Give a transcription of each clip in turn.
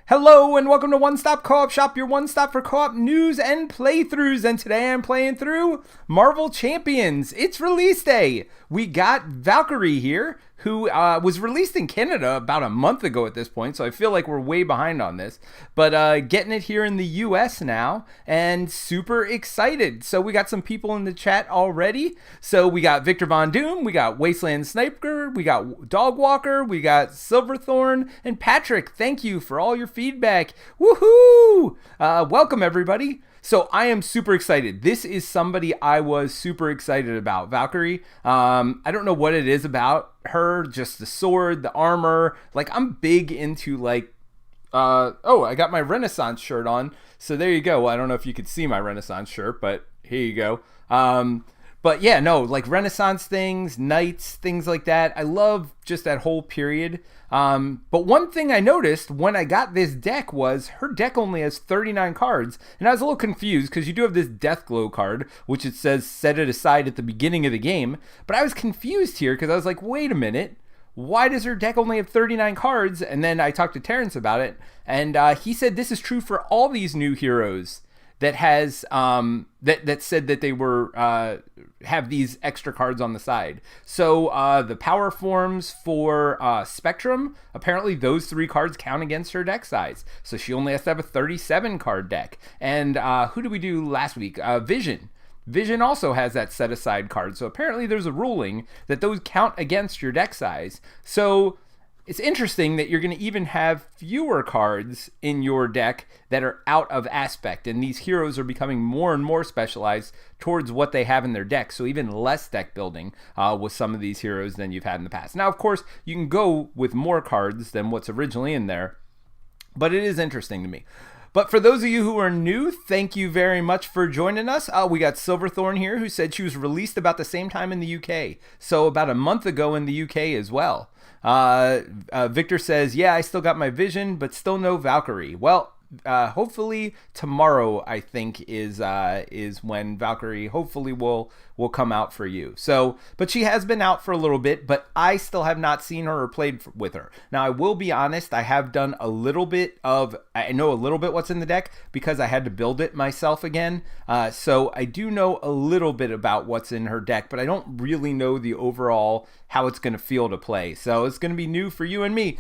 Hello and welcome to One Stop Co-op Shop, your one stop for co-op news and playthroughs. And today I'm playing through Marvel Champions. It's release day. We got Valkyrie here, who was released in Canada about a month ago at this point, so I feel like we're way behind on this. But getting it here in the US now, and super excited. So we got some people in the chat already. So we got Victor Von Doom, we got Wasteland Sniper, we got Dog Walker, we got Silverthorn, and Patrick. Thank you for all your feedback. Woohoo! Welcome everybody. So I am super excited. This is somebody I was super excited about. Valkyrie. I don't know what it is about her, just the sword, the armor. Like, I'm big into like, I got my Renaissance shirt on. So there you go. Well, I don't know if you could see my Renaissance shirt, but here you go. But yeah, no, like Renaissance things, knights, things like that. I love just that whole period. But one thing I noticed when I got this deck was her deck only has 39 cards. And I was a little confused because you do have this Deathglow card, which it says set it aside at the beginning of the game. But I was confused here because I was like, wait a minute. Why does her deck only have 39 cards? And then I talked to Terrence about it. And he said this is true for all these new heroes that has that said that they were have these extra cards on the side. So the power forms for Spectrum, apparently those 3 cards count against her deck size. So she only has to have a 37 card deck. And who did we do last week? Vision. Vision also has that set aside card. So apparently there's a ruling that those count against your deck size. So it's interesting that you're going to even have fewer cards in your deck that are out of aspect, and these heroes are becoming more and more specialized towards what they have in their deck, so even less deck building with some of these heroes than you've had in the past. Now, of course, you can go with more cards than what's originally in there, but it is interesting to me. But for those of you who are new, thank you very much for joining us. We got Silverthorn here, who said she was released about the same time in the UK, so about a month ago in the UK as well. Victor says, yeah, I still got my Vision, but still no Valkyrie. Well, hopefully tomorrow, I think, is when Valkyrie hopefully will come out for you. So, but she has been out for a little bit, but I still have not seen her or played with her. Now, I will be honest, I have done a little bit I know a little bit what's in the deck because I had to build it myself again. So I do know a little bit about what's in her deck, but I don't really know the overall how it's going to feel to play. So it's going to be new for you and me.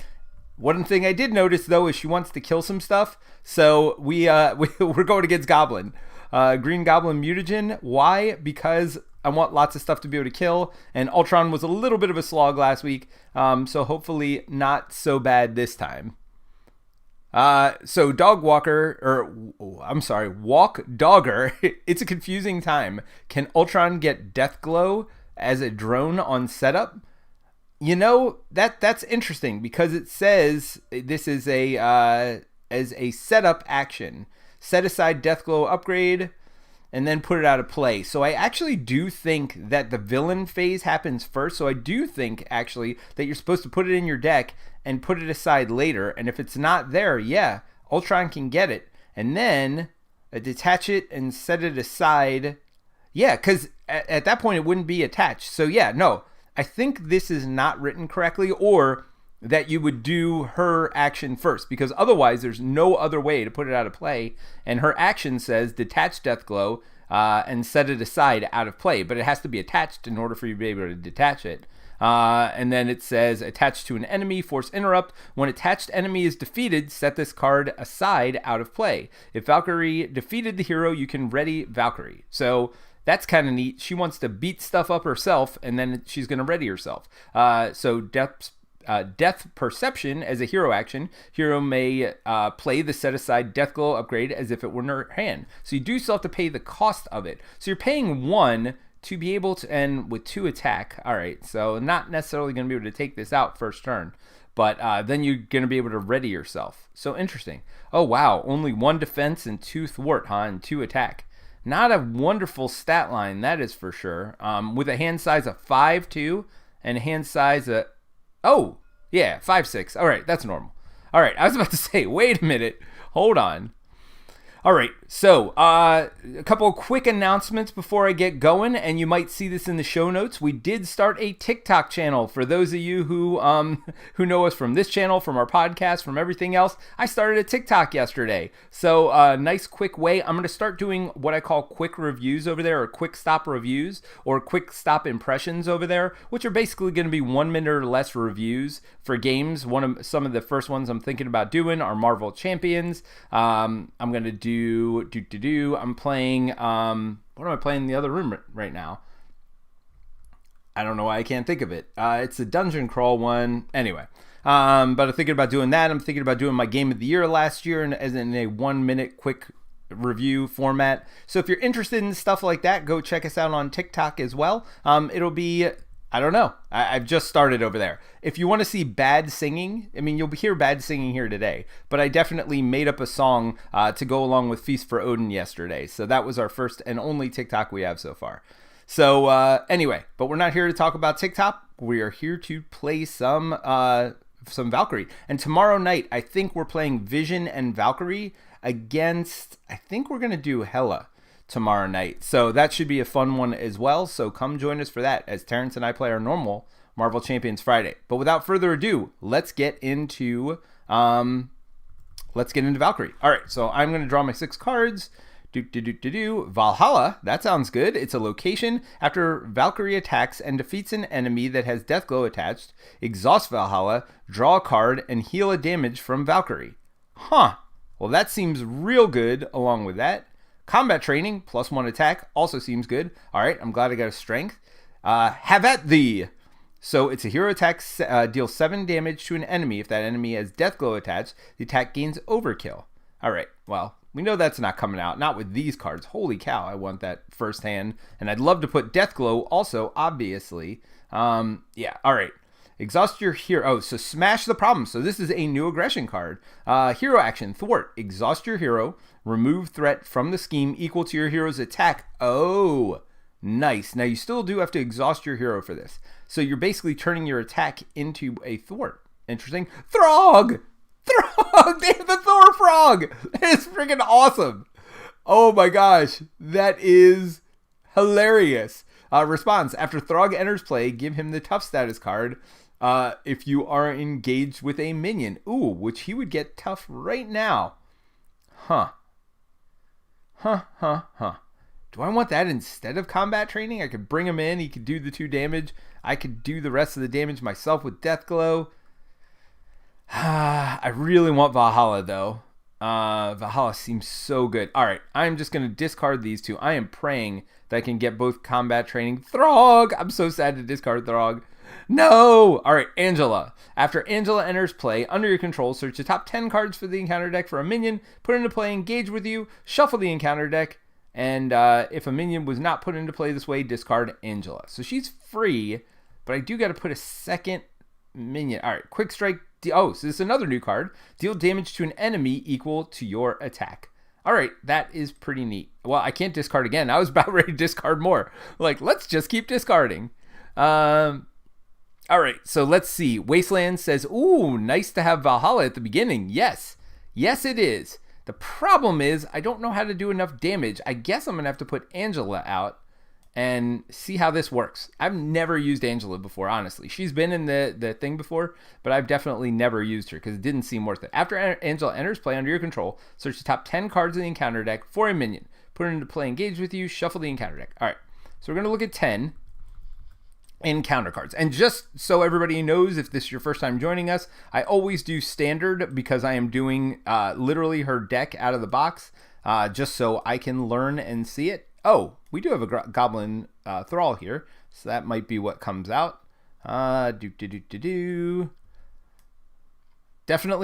One thing I did notice, though, is she wants to kill some stuff. So we're going against Goblin. Green Goblin Mutagen. Why? Because I want lots of stuff to be able to kill. And Ultron was a little bit of a slog last week. So hopefully not so bad this time. So Walk Dogger. It's a confusing time. Can Ultron get Deathglow as a drone on setup? You know, that's interesting because it says this is as a setup action. Set aside Deathglow upgrade and then put it out of play. So I actually do think that the villain phase happens first. So I do think actually that you're supposed to put it in your deck and put it aside later. And if it's not there, yeah, Ultron can get it. And then detach it and set it aside. Yeah, because at that point it wouldn't be attached. So yeah, no. I think this is not written correctly, or that you would do her action first, because otherwise there's no other way to put it out of play. And her action says detach Deathglow and set it aside out of play, but it has to be attached in order for you to be able to detach it. And then it says attached to an enemy, force interrupt. When attached enemy is defeated, set this card aside out of play. If Valkyrie defeated the hero, you can ready Valkyrie. So that's kind of neat. She wants to beat stuff up herself, and then she's going to ready herself. So Death Perception as a hero action. Hero may play the set-aside Deathglow upgrade as if it were in her hand. So you do still have to pay the cost of it. So you're paying 1 to be able to end with 2 attack. All right, so not necessarily going to be able to take this out first turn. But then you're going to be able to ready yourself. So interesting. Oh, wow. Only 1 defense and 2 thwart, huh? And 2 attack. Not a wonderful stat line, that is for sure. With a hand size of 5, too, and a hand size of... Oh, yeah, 5'6". All right, that's normal. All right, I was about to say, wait a minute. Hold on. All right, so a couple of quick announcements before I get going, and you might see this in the show notes. We did start a TikTok channel. For those of you who know us from this channel, from our podcast, from everything else, I started a TikTok yesterday. So nice quick way. I'm going to start doing what I call quick reviews over there, or quick stop reviews, or quick stop impressions over there, which are basically going to be 1 minute or less reviews for games. Some of the first ones I'm thinking about doing are Marvel Champions. I'm going to do I'm playing what am I playing in the other room right now? I don't know why I can't think of it. It's a dungeon crawl one. Anyway, but I'm thinking about doing that. I'm thinking about doing my game of the year last year as in a 1 minute quick review format. So if you're interested in stuff like that, go check us out on TikTok as well. It'll be, I don't know. I've just started over there. If you want to see bad singing, I mean, you'll hear bad singing here today, but I definitely made up a song to go along with Feast for Odin yesterday. So that was our first and only TikTok we have so far. So anyway, but we're not here to talk about TikTok. We are here to play some Valkyrie. And tomorrow night, I think we're playing Vision and Valkyrie against, I think we're going to do Hela tomorrow night. So that should be a fun one as well. So come join us for that as Terrence and I play our normal Marvel Champions Friday. But without further ado, let's get into Valkyrie. All right, so I'm going to draw my 6 cards. Valhalla, that sounds good. It's a location. After Valkyrie attacks and defeats an enemy that has Deathglow attached, exhaust Valhalla, draw a card, and heal a damage from Valkyrie. Huh. Well, that seems real good along with that. Combat training, +1 attack, also seems good. All right, I'm glad I got a strength. Have at thee. So it's a hero attack, deals 7 damage to an enemy. If that enemy has Deathglow attached, the attack gains overkill. All right, well, we know that's not coming out. Not with these cards. Holy cow, I want that firsthand. And I'd love to put Deathglow also, obviously. Yeah, all right. Exhaust your hero. Oh, so smash the problem. So this is a new aggression card. Hero action, thwart. Exhaust your hero. Remove threat from the scheme equal to your hero's attack. Oh, nice. Now you still do have to exhaust your hero for this. So you're basically turning your attack into a thwart. Interesting. Throg! Throg! They have the Thor frog! It's freaking awesome. Oh my gosh. That is hilarious. Response. After Throg enters play, give him the tough status card. If you are engaged with a minion. Ooh, which he would get tough right now. Huh. Do I want that instead of combat training? I could bring him in. He could do the 2 damage. I could do the rest of the damage myself with Deathglow. I really want Valhalla, though. Valhalla seems so good. All right, I'm just going to discard these 2. I am praying that I can get both combat training. Throg! I'm so sad to discard Throg. No! All right, Angela. After Angela enters play, under your control, search the top 10 cards for the encounter deck for a minion, put into play, engage with you, shuffle the encounter deck, and if a minion was not put into play this way, discard Angela. So she's free, but I do got to put a second minion. All right, quick strike. Oh, so this is another new card. Deal damage to an enemy equal to your attack. All right, that is pretty neat. Well, I can't discard again. I was about ready to discard more. Like, let's just keep discarding. All right, so let's see. Wasteland says, ooh, nice to have Valhalla at the beginning. Yes. Yes, it is. The problem is I don't know how to do enough damage. I guess I'm going to have to put Angela out and see how this works. I've never used Angela before, honestly. She's been in the thing before, but I've definitely never used her because it didn't seem worth it. After Angela enters play under your control, search the top 10 cards in the encounter deck for a minion. Put it into play, engage with you, shuffle the encounter deck. All right, so we're going to look at 10 encounter cards. And just so everybody knows, if this is your first time joining us, I always do standard because I am doing literally her deck out of the box, just so I can learn and see it. Oh, we do have a goblin thrall here, so that might be what comes out. Definitely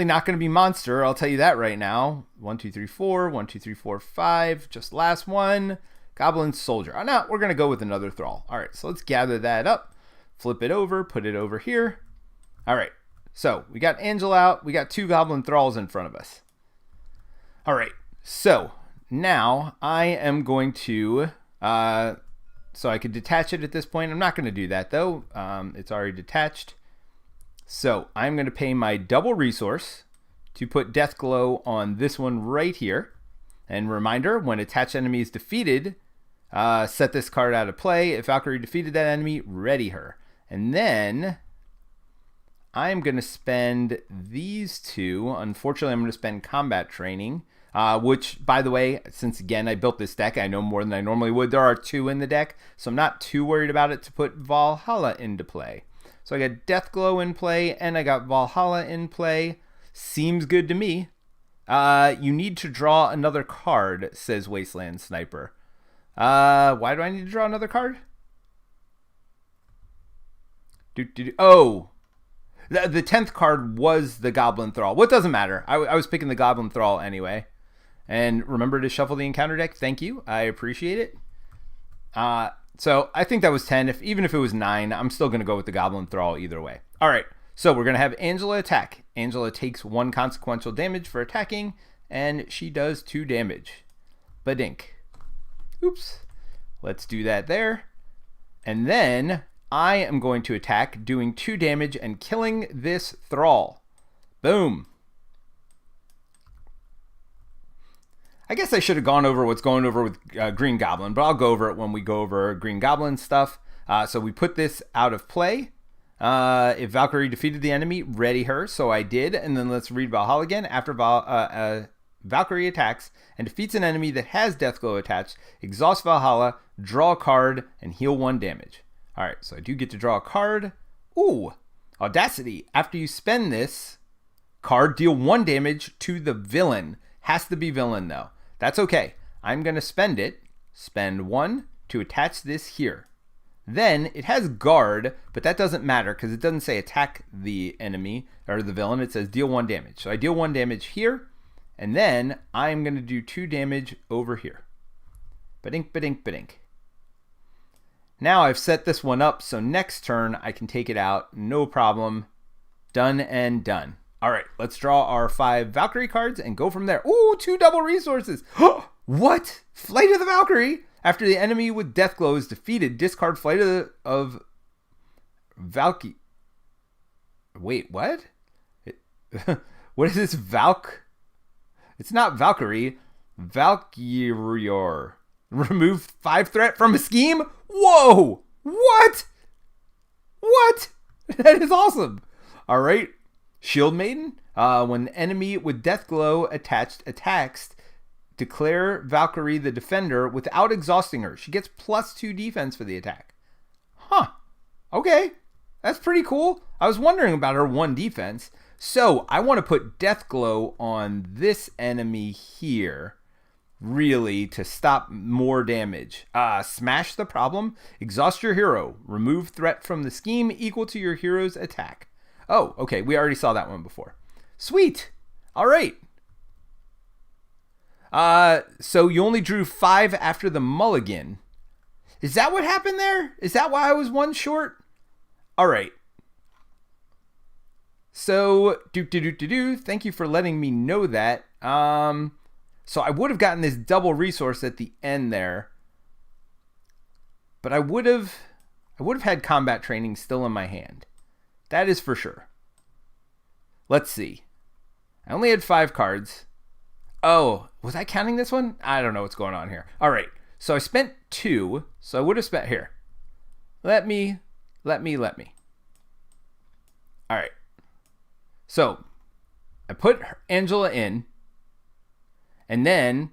not going to be monster, I'll tell you that right now. 1, 2, 3, 4, 1, 2, 3, 4, 5, just last one. Goblin soldier. Oh, no, we're going to go with another thrall. All right, so let's gather that up, flip it over, put it over here. All right, so we got Angela out. We got 2 goblin thralls in front of us. All right, so now I am going to, so I could detach it at this point. I'm not going to do that though. It's already detached. So I'm going to pay my double resource to put Deathglow on this one right here. And reminder, when attached enemy is defeated, set this card out of play. If Valkyrie defeated that enemy, ready her. And then I'm going to spend these two. Unfortunately, I'm going to spend combat training, which, by the way, since again I built this deck, I know more than I normally would. There are 2 in the deck, so I'm not too worried about it to put Valhalla into play. So I got Deathglow in play, and I got Valhalla in play. Seems good to me. You need to draw another card, says Wasteland Sniper. Why do I need to draw another card? Oh, the 10th card was the Goblin Thrall. Well, it doesn't matter. I was picking the Goblin Thrall anyway. And remember to shuffle the encounter deck. Thank you. I appreciate it. So I think that was 10. Even if it was 9, I'm still going to go with the Goblin Thrall either way. All right. So we're going to have Angela attack. Angela takes 1 consequential damage for attacking, and she does 2 damage. Badink. Oops. Let's do that there. And then I am going to attack, doing 2 damage and killing this Thrall. Boom. I guess I should have gone over what's going over with Green Goblin, but I'll go over it when we go over Green Goblin stuff. So we put this out of play. If Valkyrie defeated the enemy, ready her. So I did. And then let's read Valhalla again. After Valkyrie attacks and defeats an enemy that has Deathglow attached, exhaust Valhalla, draw a card, and heal 1 damage. All right, so I do get to draw a card. Ooh, Audacity. After you spend this card, deal 1 damage to the villain. Has to be villain, though. That's okay. I'm going to spend it. Spend 1 to attach this here. Then it has guard, but that doesn't matter because it doesn't say attack the enemy or the villain. It says deal 1 damage. So I deal 1 damage here, and then I'm going to do 2 damage over here. Badink, badink, badink. Now I've set this one up, so next turn I can take it out. No problem. Done and done. All right, let's draw our 5 Valkyrie cards and go from there. Ooh, 2 double resources. What? Flight of the Valkyrie. After the enemy with Deathglow is defeated, discard Flight of Valky. Wait, what? What is this It's not Valkyrie. Valkyrie. Remove 5 threat from a scheme? Whoa! What? What? That is awesome. All right. Shield Maiden. When enemy with Deathglow attached attacks, declare Valkyrie the defender without exhausting her. She gets +2 defense for the attack. Huh. Okay. That's pretty cool. I was wondering about her 1 defense. So I want to put Deathglow on this enemy here. Really, to stop more damage. Smash the problem. Exhaust your hero. Remove threat from the scheme equal to your hero's attack. Oh, okay. We already saw that one before. Sweet. All right. So you only drew 5 after the mulligan. Is that what happened there? Is that why I was 1 short? All right. So, thank you for letting me know that. So I would have gotten this double resource at the end there. But I would have had combat training still in my hand. That is for sure. Let's see. I only had 5 cards. Oh, was I counting this one? I don't know what's going on here. All right. So I spent 2. So I would have spent here. Let me. All right. So I put Angela in. And then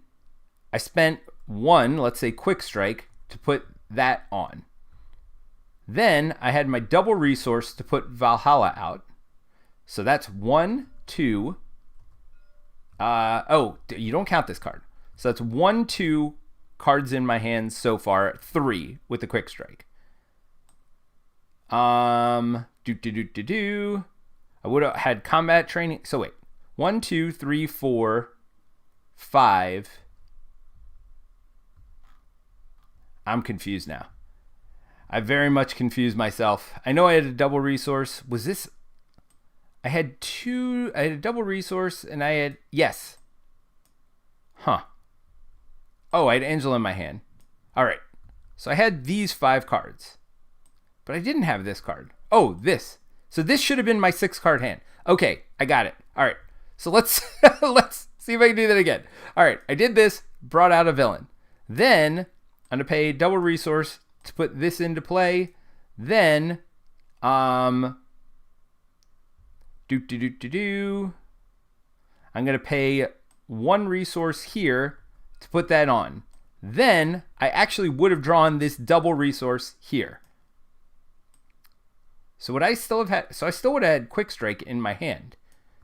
I spent 1, let's say Quick Strike, to put that on. Then I had my double resource to put Valhalla out. So that's 1, 2. Oh, you don't count this card. So that's 1, 2 cards in my hand so far. 3 with the Quick Strike. I would have had combat training. So wait. 1, 2, 3, 4, 5. I'm confused now. I very much confused myself. I know I had a double resource. Was this? I had a double resource and I had, yes. Huh. Oh, I had Angela in my hand. All right. So I had these 5 cards. But I didn't have this card. Oh, this. So this should have been my 6 card hand. Okay, I got it. All right. So let's See if I can do that again. All right, I did this, brought out a villain. Then I'm going to pay double resource to put this into play. Then, I'm going to pay 1 resource here to put that on. Then I actually would have drawn this double resource here. So what I still have had, so I still would have had Quick Strike in my hand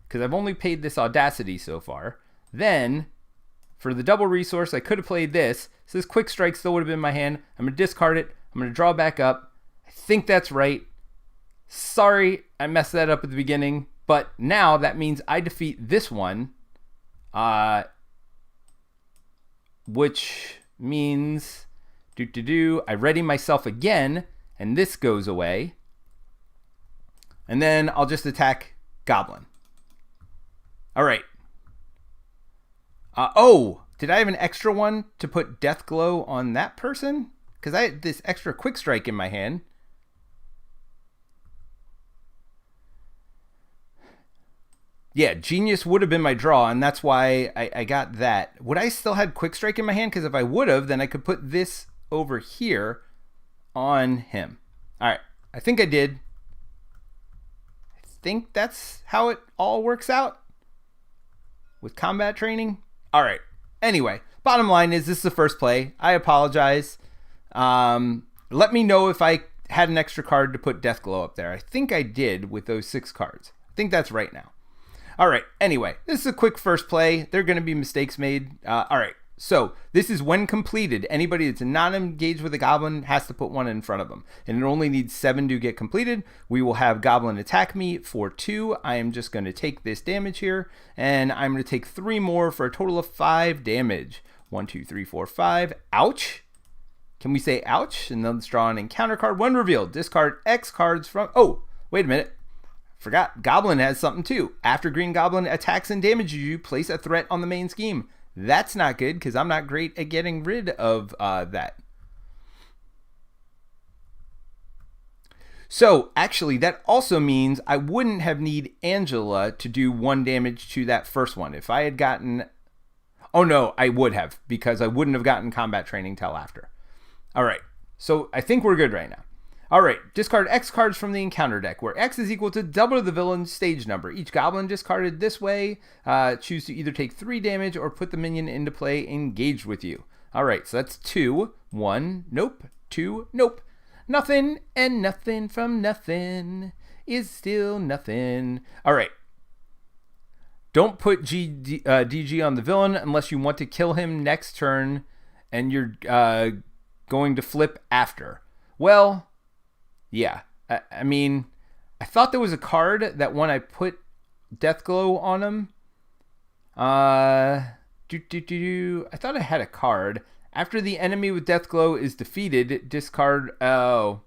because I've only paid this Audacity so far. Then for the double resource, I could have played this. So this Quick Strike still would have been in my hand. I'm going to discard it. I'm going to draw back up. I think that's right. Sorry, I messed that up at the beginning. But now that means I defeat this one. Which means I ready myself again. And this goes away. And then I'll just attack Goblin. All right. Oh, did I have an extra one to put Death Glow on that person? Because I had this extra Quick Strike in my hand. Yeah, Genius would have been my draw, and that's why I got that. Would I still had Quick Strike in my hand? Because if I would have, then I could put this over here on him. All right, I think I did. I think that's how it all works out with combat training. All right. Anyway, bottom line is this is the first play. I apologize. Let me know if I had an extra card to put Death Glow up there. I think I did with those 6 cards. I think that's right now. All right. Anyway, this is a quick first play. There are going to be mistakes made. All right. So this is when completed. Anybody that's not engaged with a Goblin has to put 1 in front of them. And it only needs 7 to get completed. We will have Goblin attack me for 2. I am just going to take this damage here. And I'm going to take 3 more for a total of 5 damage. 1, 2, 3, 4, 5. Ouch. Can we say ouch? And then let's draw an encounter card. When revealed, discard X cards from... Oh, wait a minute. Forgot. Goblin has something too. After Green Goblin attacks and damages you, place a threat on the main scheme. That's not good because I'm not great at getting rid of that. So actually that also means I wouldn't have need Angela to do 1 damage to that first one. If I had gotten... Oh no, I would have because I wouldn't have gotten combat training till after. All right, so I think we're good right now. All right, discard X cards from the encounter deck, where X is equal to double the villain's stage number. Each goblin discarded this way choose to either take 3 damage or put the minion into play engaged with you. All right, so that's 2. 1, nope. 2, nope. Nothing and nothing from nothing is still nothing. All right. Don't put DG on the villain unless you want to kill him next turn and you're going to flip after. Well... Yeah, I mean, I thought there was a card that when I put Death Glow on him, I thought I had a card. After the enemy with Death Glow is defeated, discard, so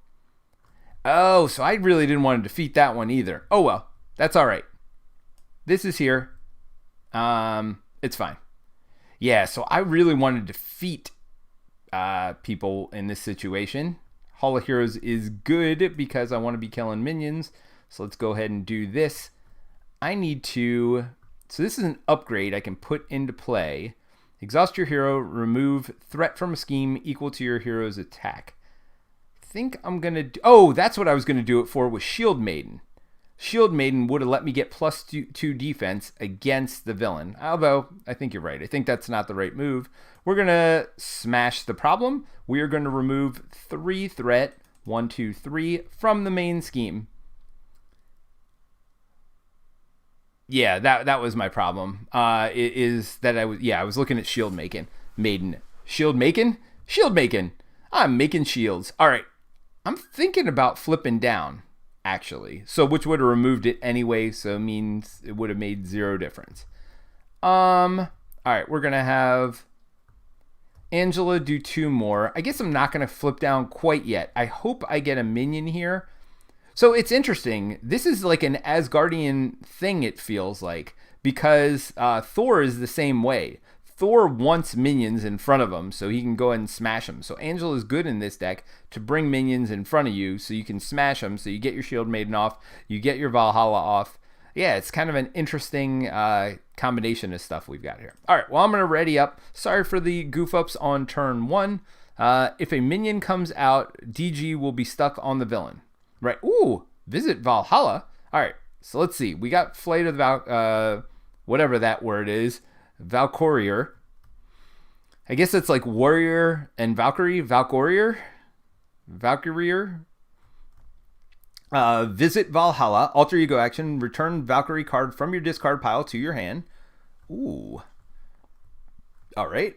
I really didn't want to defeat that one either. Oh well, that's all right. This is here. It's fine. Yeah, so I really wanted to defeat people in this situation. Hall of Heroes is good because I want to be killing minions. So let's go ahead and do this. I need to... So this is an upgrade I can put into play. Exhaust your hero. Remove threat from a scheme equal to your hero's attack. I think I'm going to... Oh, that's what I was going to do it for with Shield Maiden. Shield Maiden would have let me get +2 defense against the villain. Although, I think you're right. I think that's not the right move. We're going to smash the problem. We are going to remove 3 threat, 1, 2, 3, from the main scheme. Yeah, that was my problem. Is that I was looking at Shield Maiden. Shield making. I'm making shields. All right. I'm thinking about flipping down. Actually, so which would have removed it anyway, so it means it would have made 0 difference. All right, we're gonna have Angela do 2 more. I guess I'm not gonna flip down quite yet. I hope I get a minion here. So it's interesting. This is like an Asgardian thing. It feels like because Thor is the same way. Thor wants minions in front of him so he can go ahead and smash them. So Angela is good in this deck to bring minions in front of you so you can smash them. So you get your Shield Maiden off, you get your Valhalla off, Yeah, it's kind of an interesting combination of stuff we've got here. All right, well, I'm going to ready up. Sorry for the goof ups on turn 1. If a minion comes out, DG will be stuck on the villain. Right. Ooh, visit Valhalla. All right, so let's see. We got Flight of the whatever that word is, Valkyrie. I guess it's like warrior and Valkyrie. Valkyrie. Visit Valhalla, alter ego action, return Valkyrie card from your discard pile to your hand. Ooh. All right.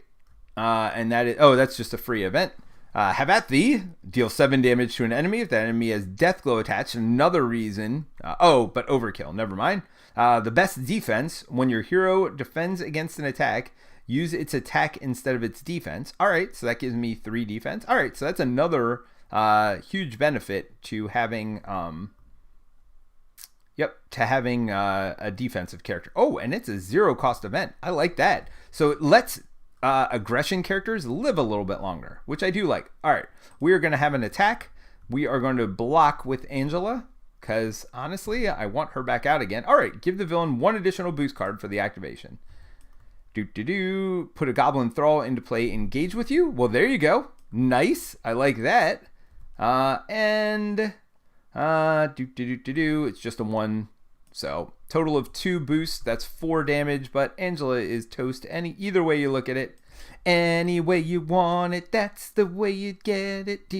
And that is, that's just a free event. Have at thee, deal 7 damage to an enemy. If that enemy has Deathglow attached, another reason. But overkill, never mind. The best defense, when your hero defends against an attack, use its attack instead of its defense. All right, so that gives me 3 defense. All right, so that's another huge benefit to having a defensive character. Oh, and it's a 0 cost event. I like that. So it lets aggression characters live a little bit longer, which I do like. All right, we are going to have an attack. We are going to block with Angela because honestly, I want her back out again. All right, give the villain 1 additional boost card for the activation. Put a Goblin Thrall into play, engage with you. Well, there you go. Nice. I like that. It's just a 1. So total of 2 boosts. That's 4 damage, but Angela is toast either way you look at it. Any way you want it, that's the way you get it.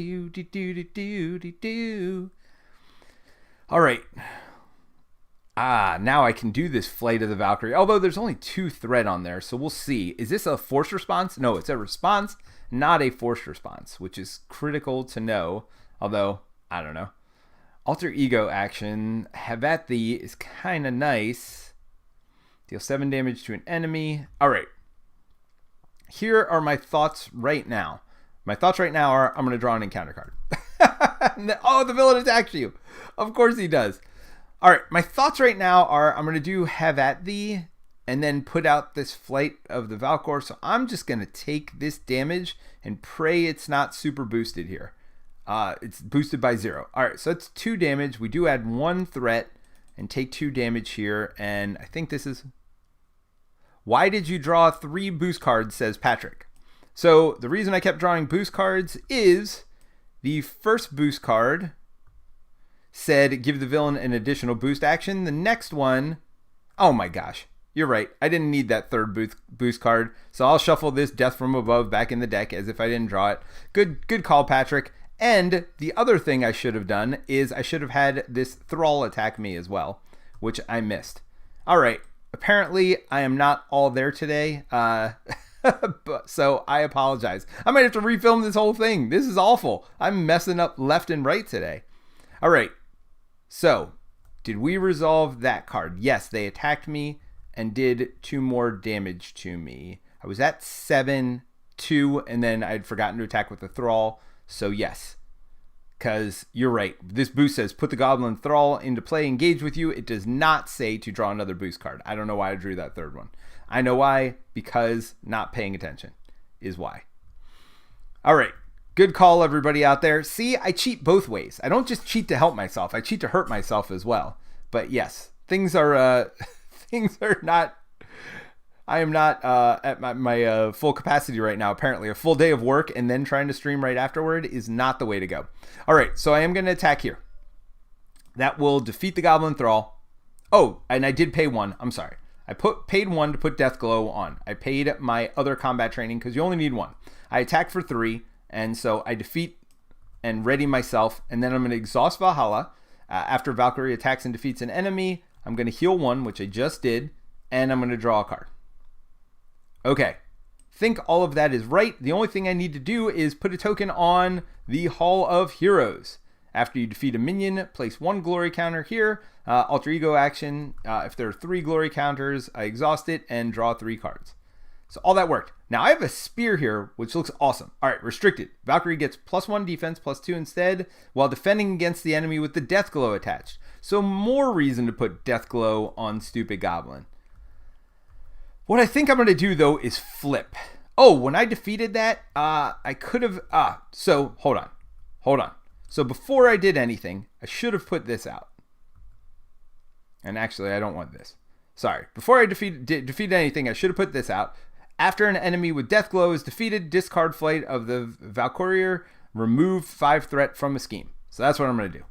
All right. Now I can do this Flight of the Valkyrie. Although there's only 2 threat on there, so we'll see. Is this a forced response? No, it's a response, not a forced response, which is critical to know. Although, I don't know. Alter ego action, have at thee is kind of nice. Deal 7 damage to an enemy. All right. Here are my thoughts right now. My thoughts right now are I'm going to draw an encounter card. Oh, the villain attacks you. Of course he does. All right. My thoughts right now are I'm going to do have at thee and then put out this Flight of the Valkyrie. So I'm just going to take this damage and pray it's not super boosted here. It's boosted by 0. All right, so that's 2 damage. We do add 1 threat and take 2 damage here. And I think this is... Why did you draw 3 boost cards, says Patrick. So the reason I kept drawing boost cards is the first boost card said give the villain an additional boost action. The next one... Oh my gosh, you're right. I didn't need that third boost card. So I'll shuffle this Death from Above back in the deck as if I didn't draw it. Good call, Patrick. And the other thing I should have done is I should have had this Thrall attack me as well, which I missed. All right. Apparently, I am not all there today, so I apologize. I might have to refilm this whole thing. This is awful. I'm messing up left and right today. All right. So, did we resolve that card? Yes, they attacked me and did 2 more damage to me. I was at 7, 2, and then I'd forgotten to attack with the Thrall. So yes, because you're right. This boost says put the Goblin Thrall into play, engage with you. It does not say to draw another boost card. I don't know why I drew that third one. I know why, because not paying attention is why. All right, good call, everybody out there. See, I cheat both ways. I don't just cheat to help myself. I cheat to hurt myself as well. But yes, things are not... I am not at my full capacity right now. Apparently, a full day of work and then trying to stream right afterward is not the way to go. All right, so I am going to attack here. That will defeat the Goblin Thrall. Oh, and I did pay 1. I'm sorry. I paid 1 to put Deathglow on. I paid my other combat training because you only need 1. I attack for 3, and so I defeat and ready myself, and then I'm going to exhaust Valhalla. After Valkyrie attacks and defeats an enemy, I'm going to heal 1, which I just did, and I'm going to draw a card. Okay, think all of that is right. The only thing I need to do is put a token on the Hall of Heroes. After you defeat a minion, place 1 glory counter here. Alter ego action. If there are 3 glory counters, I exhaust it and draw 3 cards. So all that worked. Now I have a spear here, which looks awesome. All right, restricted. Valkyrie gets +1 defense, +2 instead, while defending against the enemy with the Deathglow attached. So more reason to put Deathglow on Stupid Goblin. What I think I'm going to do, though, is flip. Oh, when I defeated that, I could have... so hold on. So before I did anything, I should have put this out. And actually, I don't want this. Sorry. Before I defeat anything, I should have put this out. After an enemy with Death Glow is defeated, discard Flight of the Valkyrie, remove 5 threat from a scheme. So that's what I'm going to do.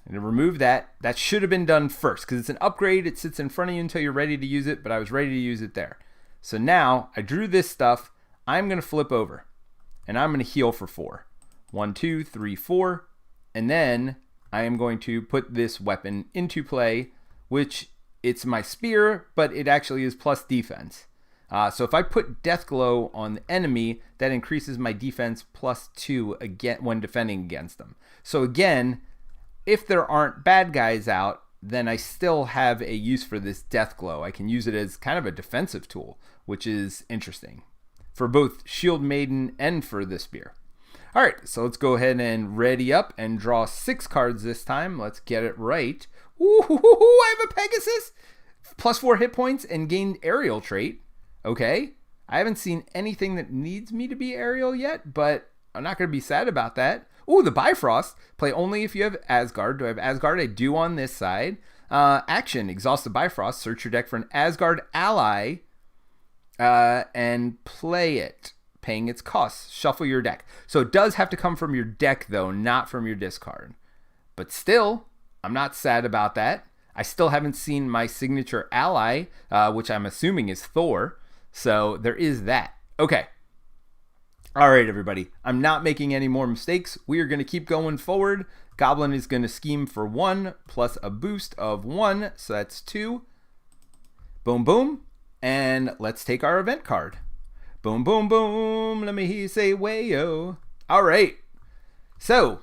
I'm going to remove that. That should have been done first because it's an upgrade. It sits in front of you until you're ready to use it, but I was ready to use it there. So now I drew this stuff. I'm going to flip over and I'm going to heal for 4. 1, 2, 3, 4. And then I am going to put this weapon into play, which it's my spear, but it actually is plus defense. So if I put Death Glow on the enemy, that increases my defense plus 2 again when defending against them. So again, if there aren't bad guys out, then I still have a use for this Death Glow. I can use it as kind of a defensive tool, which is interesting for both Shield Maiden and for the spear. All right, so let's go ahead and ready up and draw 6 cards this time. Let's get it right. Ooh, I have a Pegasus. Plus 4 hit points and gained aerial trait. Okay, I haven't seen anything that needs me to be aerial yet, but I'm not going to be sad about that. Ooh, the Bifrost. Play only if you have Asgard. Do I have Asgard? I do on this side. Action, exhaust the Bifrost. Search your deck for an Asgard ally and play it, paying its costs. Shuffle your deck. So it does have to come from your deck, though, not from your discard. But still, I'm not sad about that. I still haven't seen my signature ally, which I'm assuming is Thor. So there is that. Okay. All right, everybody. I'm not making any more mistakes. We are going to keep going forward. Goblin is going to scheme for 1 plus a boost of 1. So that's 2. Boom, boom. And let's take our event card. Boom, boom, boom. Let me hear you say wayo. All right. So,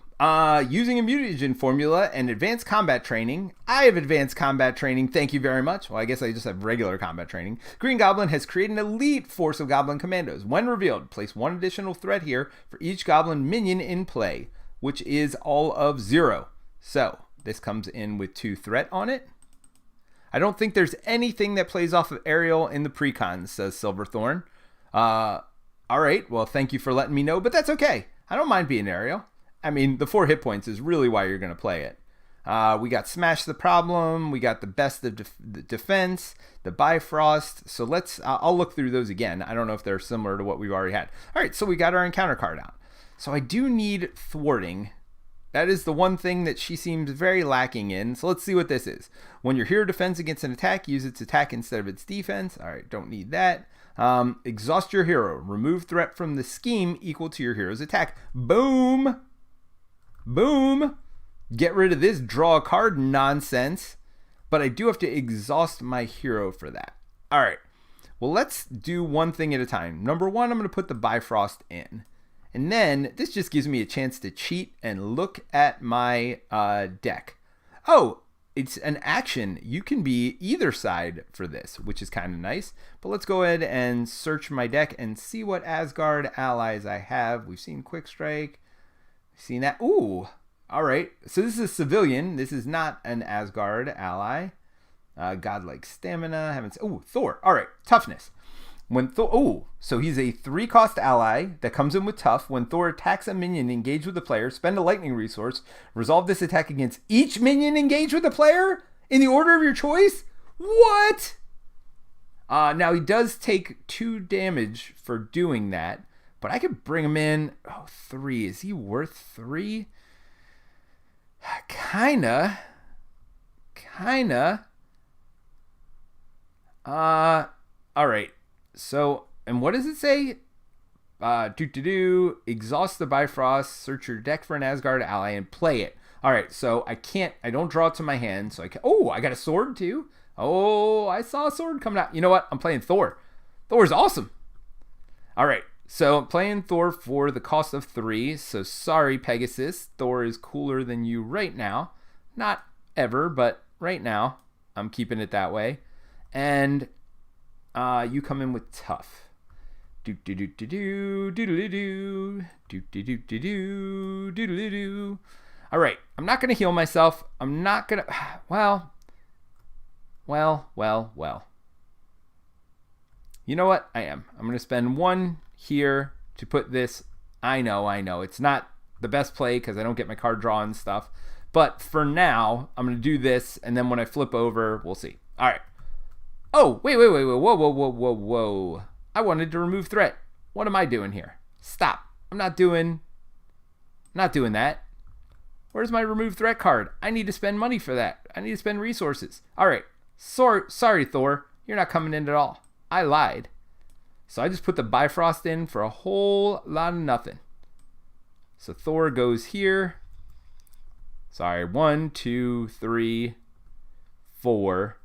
using a mutagen formula and advanced combat training. I have advanced combat training. Thank you very much. Well, I guess I just have regular combat training. Green Goblin has created an elite force of Goblin commandos. When revealed, place 1 additional threat here for each Goblin minion in play, which is all of 0. So, this comes in with 2 threat on it. I don't think there's anything that plays off of aerial in the precons, says Silverthorn. All right, well, thank you for letting me know, but that's okay. I don't mind being aerial. I mean, the 4 hit points is really why you're going to play it. We got Smash the Problem. We got the Best of the Defense, the Bifrost. So I'll look through those again. I don't know if they're similar to what we've already had. All right, so we got our encounter card out. So I do need thwarting. That is the one thing that she seems very lacking in. So let's see what this is. When your hero defends against an attack, use its attack instead of its defense. All right, don't need that. Exhaust your hero. Remove threat from the scheme equal to your hero's attack. Boom. Boom. Get rid of this draw a card nonsense. But I do have to exhaust my hero for that. All right. Well, let's do one thing at a time. Number 1, I'm going to put the Bifrost in. And then this just gives me a chance to cheat and look at my deck. Oh, it's an action. You can be either side for this, which is kind of nice. But let's go ahead and search my deck and see what Asgard allies I have. We've seen Quick Strike. Seen that. Ooh. All right. So this is a civilian. This is not an Asgard ally. Godlike stamina. Haven't. Ooh, Thor. All right. Toughness. When Thor. Ooh. So he's a 3-cost ally that comes in with tough. When Thor attacks a minion engaged with the player, spend a lightning resource. Resolve this attack against each minion engaged with the player in the order of your choice. What? Now he does take 2 damage for doing that. But I could bring him in. Oh, 3. Is he worth 3? Kinda. All right. So, and what does it say? Exhaust the Bifrost, search your deck for an Asgard ally, and play it. All right. So I don't draw it to my hand. So I got a sword too. Oh, I saw a sword coming out. You know what? I'm playing Thor. Thor's awesome. All right. So I'm playing Thor for the cost of 3. So sorry, Pegasus. Thor is cooler than you right now. Not ever, but right now. I'm keeping it that way. And you come in with tough. All right. I'm not going to heal myself. I'm not going to... Well. You know what? I am. I'm going to spend 1 here to put this. I know. It's not the best play because I don't get my card draw and stuff. But for now, I'm going to do this, and then when I flip over, we'll see. All right. Oh, wait. Whoa. I wanted to remove threat. What am I doing here? Stop. I'm not doing that. Where's my remove threat card? I need to spend money for that. I need to spend resources. All right. Sorry, Thor. You're not coming in at all. I lied. So I just put the Bifrost in for a whole lot of nothing. So Thor goes here. Sorry, 1, 2, 3, 4.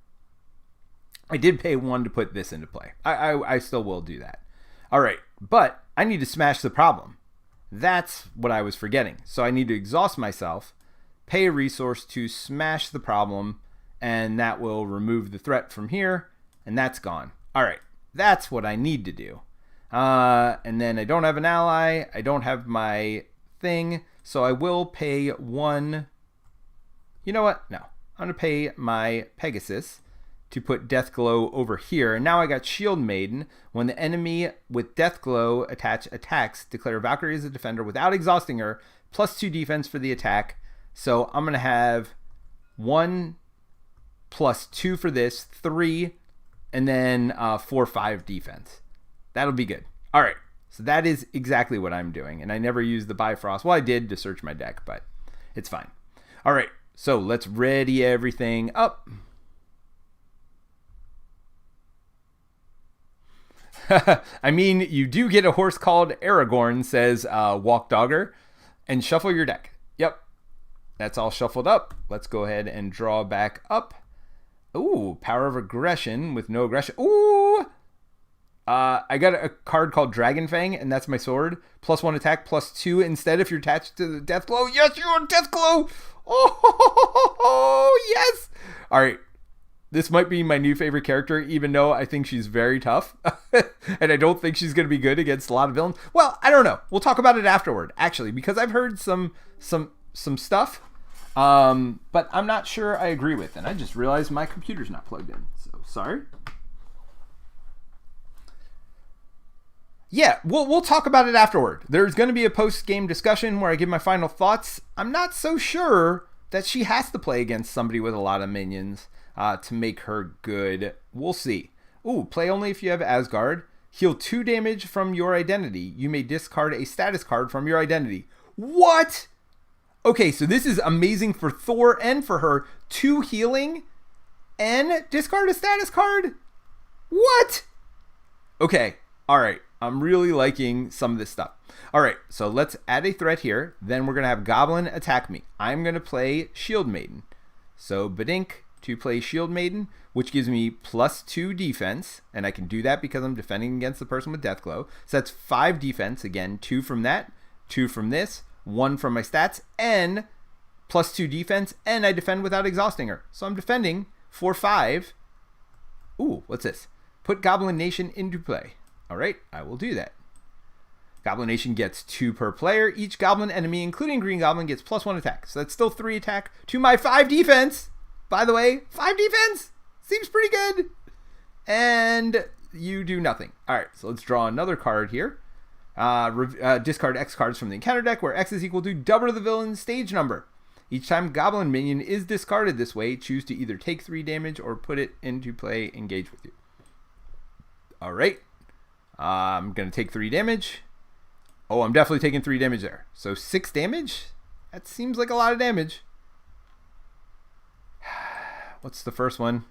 I did pay 1 to put this into play. I still will do that. All right, but I need to smash the problem. That's what I was forgetting. So I need to exhaust myself, pay a resource to smash the problem, and that will remove the threat from here, and that's gone. All right, that's what I need to do. And then I don't have an ally. I don't have my thing, so I will pay 1. You know what? No. I'm going to pay my Pegasus to put Deathglow over here. And now I got Shield Maiden. When the enemy with Deathglow attacks, declare Valkyrie as a defender without exhausting her, +2 defense for the attack. So I'm going to have 1 + 2 for this, 3, and then 4, 5 defense. That'll be good. All right. So that is exactly what I'm doing. And I never used the Bifrost. Well, I did to search my deck, but it's fine. All right. So let's ready everything up. I mean, you do get a horse called Aragorn, says Walk Dogger, and shuffle your deck. Yep. That's all shuffled up. Let's go ahead and draw back up. Ooh, Power of Aggression with no aggression. Ooh! I got a card called Dragon Fang, and that's my sword. +1 attack, +2 instead if you're attached to the Deathglow. Yes, you're on Deathglow! Oh, yes! All right. This might be my new favorite character, even though I think she's very tough. And I don't think she's going to be good against a lot of villains. Well, I don't know. We'll talk about it afterward, actually, because I've heard some stuff, but I'm not sure I agree with. And I just realized my computer's not plugged in. So, sorry. Yeah, we'll talk about it afterward. There's going to be a post-game discussion where I give my final thoughts. I'm not so sure that she has to play against somebody with a lot of minions to make her good. We'll see. Ooh, play only if you have Asgard. Heal 2 damage from your identity. You may discard a status card from your identity. What? Okay, so this is amazing for Thor and for her. 2 healing and discard a status card? What? Okay, all right. I'm really liking some of this stuff. All right, so let's add a threat here. Then we're going to have Goblin attack me. I'm going to play Shield Maiden. So Badink to play Shield Maiden, which gives me +2 defense. And I can do that because I'm defending against the person with Deathglow. So that's 5 defense. Again, 2 from that, 2 from this, 1 from my stats, and +2 defense. And I defend without exhausting her. So I'm defending for 5. Ooh, what's this? Put Goblin Nation into play. All right, I will do that. Goblin Nation gets 2 per player. Each Goblin enemy, including Green Goblin, gets +1 attack. So that's still 3 attack to my 5 defense. By the way, 5 defense seems pretty good. And you do nothing. All right, so let's draw another card here. Discard X cards from the encounter deck, where X is equal to double the villain's stage number. Each time Goblin minion is discarded this way, choose to either take 3 damage or put it into play, engage with you. All right. I'm going to take 3 damage. Oh, I'm definitely taking 3 damage there. So 6 damage? That seems like a lot of damage. What's the first one?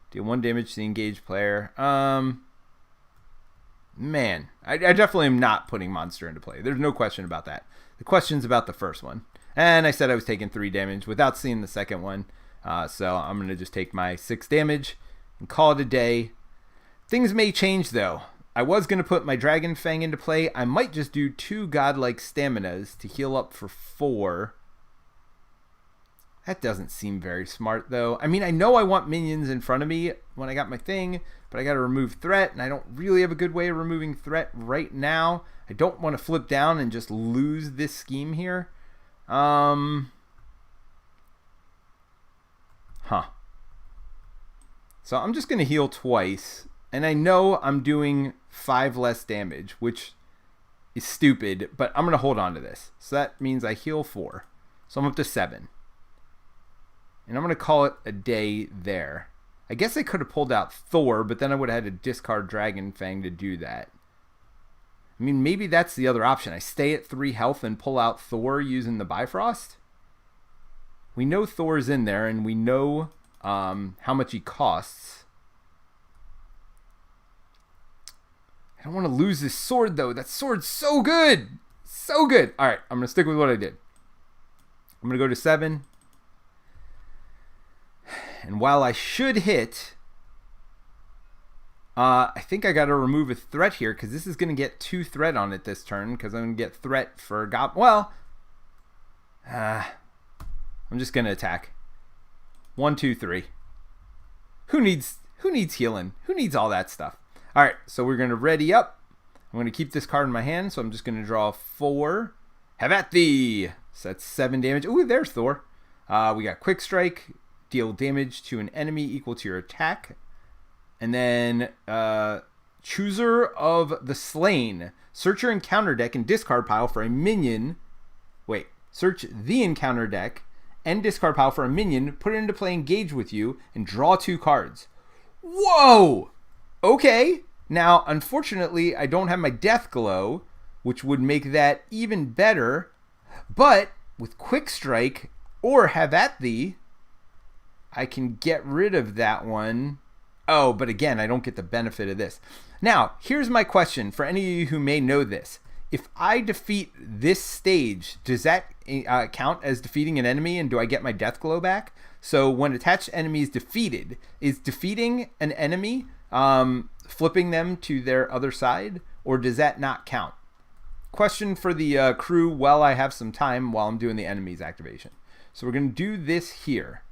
Deal 1 damage to the engaged player. Man, I definitely am not putting monster into play. There's no question about that. The question's about the first one. And I said I was taking 3 damage without seeing the second one. So I'm going to just take my 6 damage and call it a day. Things may change, though. I was going to put my Dragon Fang into play. I might just do 2 godlike staminas to heal up for 4. That doesn't seem very smart, though. I mean, I know I want minions in front of me when I got my thing, but I got to remove threat, and I don't really have a good way of removing threat right now. I don't want to flip down and just lose this scheme here. Huh. So I'm just going to heal twice. And I know I'm doing 5 less damage, which is stupid, but I'm going to hold on to this. So that means I heal 4. So I'm up to 7. And I'm going to call it a day there. I guess I could have pulled out Thor, but then I would have had to discard Dragon Fang to do that. I mean, maybe that's the other option. I stay at 3 health and pull out Thor using the Bifrost. We know Thor's in there, and we know how much he costs. I don't want to lose this sword, though. That sword's so good. So good. All right, I'm going to stick with what I did. I'm going to go to 7. And while I should hit, I think I got to remove a threat here because this is going to get 2 threat on it this turn because I'm going to get threat for well, I'm just going to attack. 1, 2, 3. Who needs healing? Who needs all that stuff? All right, so we're going to ready up. I'm going to keep this card in my hand, so I'm just going to draw 4. Have at thee. So that's 7 damage. Ooh, there's Thor. We got Quick Strike. Deal damage to an enemy equal to your attack. And then Chooser of the Slain. Search your encounter deck and discard pile for a minion. Wait. Search the encounter deck and discard pile for a minion. Put it into play, engage with you, and draw 2 cards. Whoa! Okay. Now, unfortunately, I don't have my Death Glow, which would make that even better. But with Quick Strike or Have at thee, I can get rid of that one. Oh, but again, I don't get the benefit of this. Now, here's my question for any of you who may know this. If I defeat this stage, does that count as defeating an enemy, and do I get my Death Glow back? So when attached enemy is defeated, is defeating an enemy flipping them to their other side, or does that not count? Question for the crew while I have some time while I'm doing the enemy's activation. So we're going to do this here.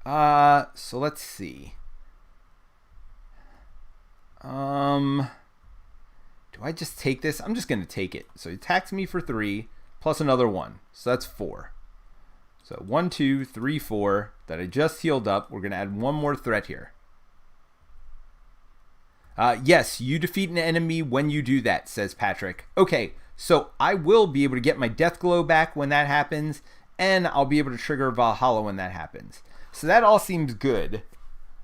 So let's see. Do I just take this? I'm just going to take it. So he attacks me for 3 plus another 1. So that's 4. So 1, 2, 3, 4 that I just healed up. We're going to add 1 more threat here. Yes, you defeat an enemy when you do that, says Patrick. Okay, so I will be able to get my Death Glow back when that happens, and I'll be able to trigger Valhalla when that happens. So that all seems good.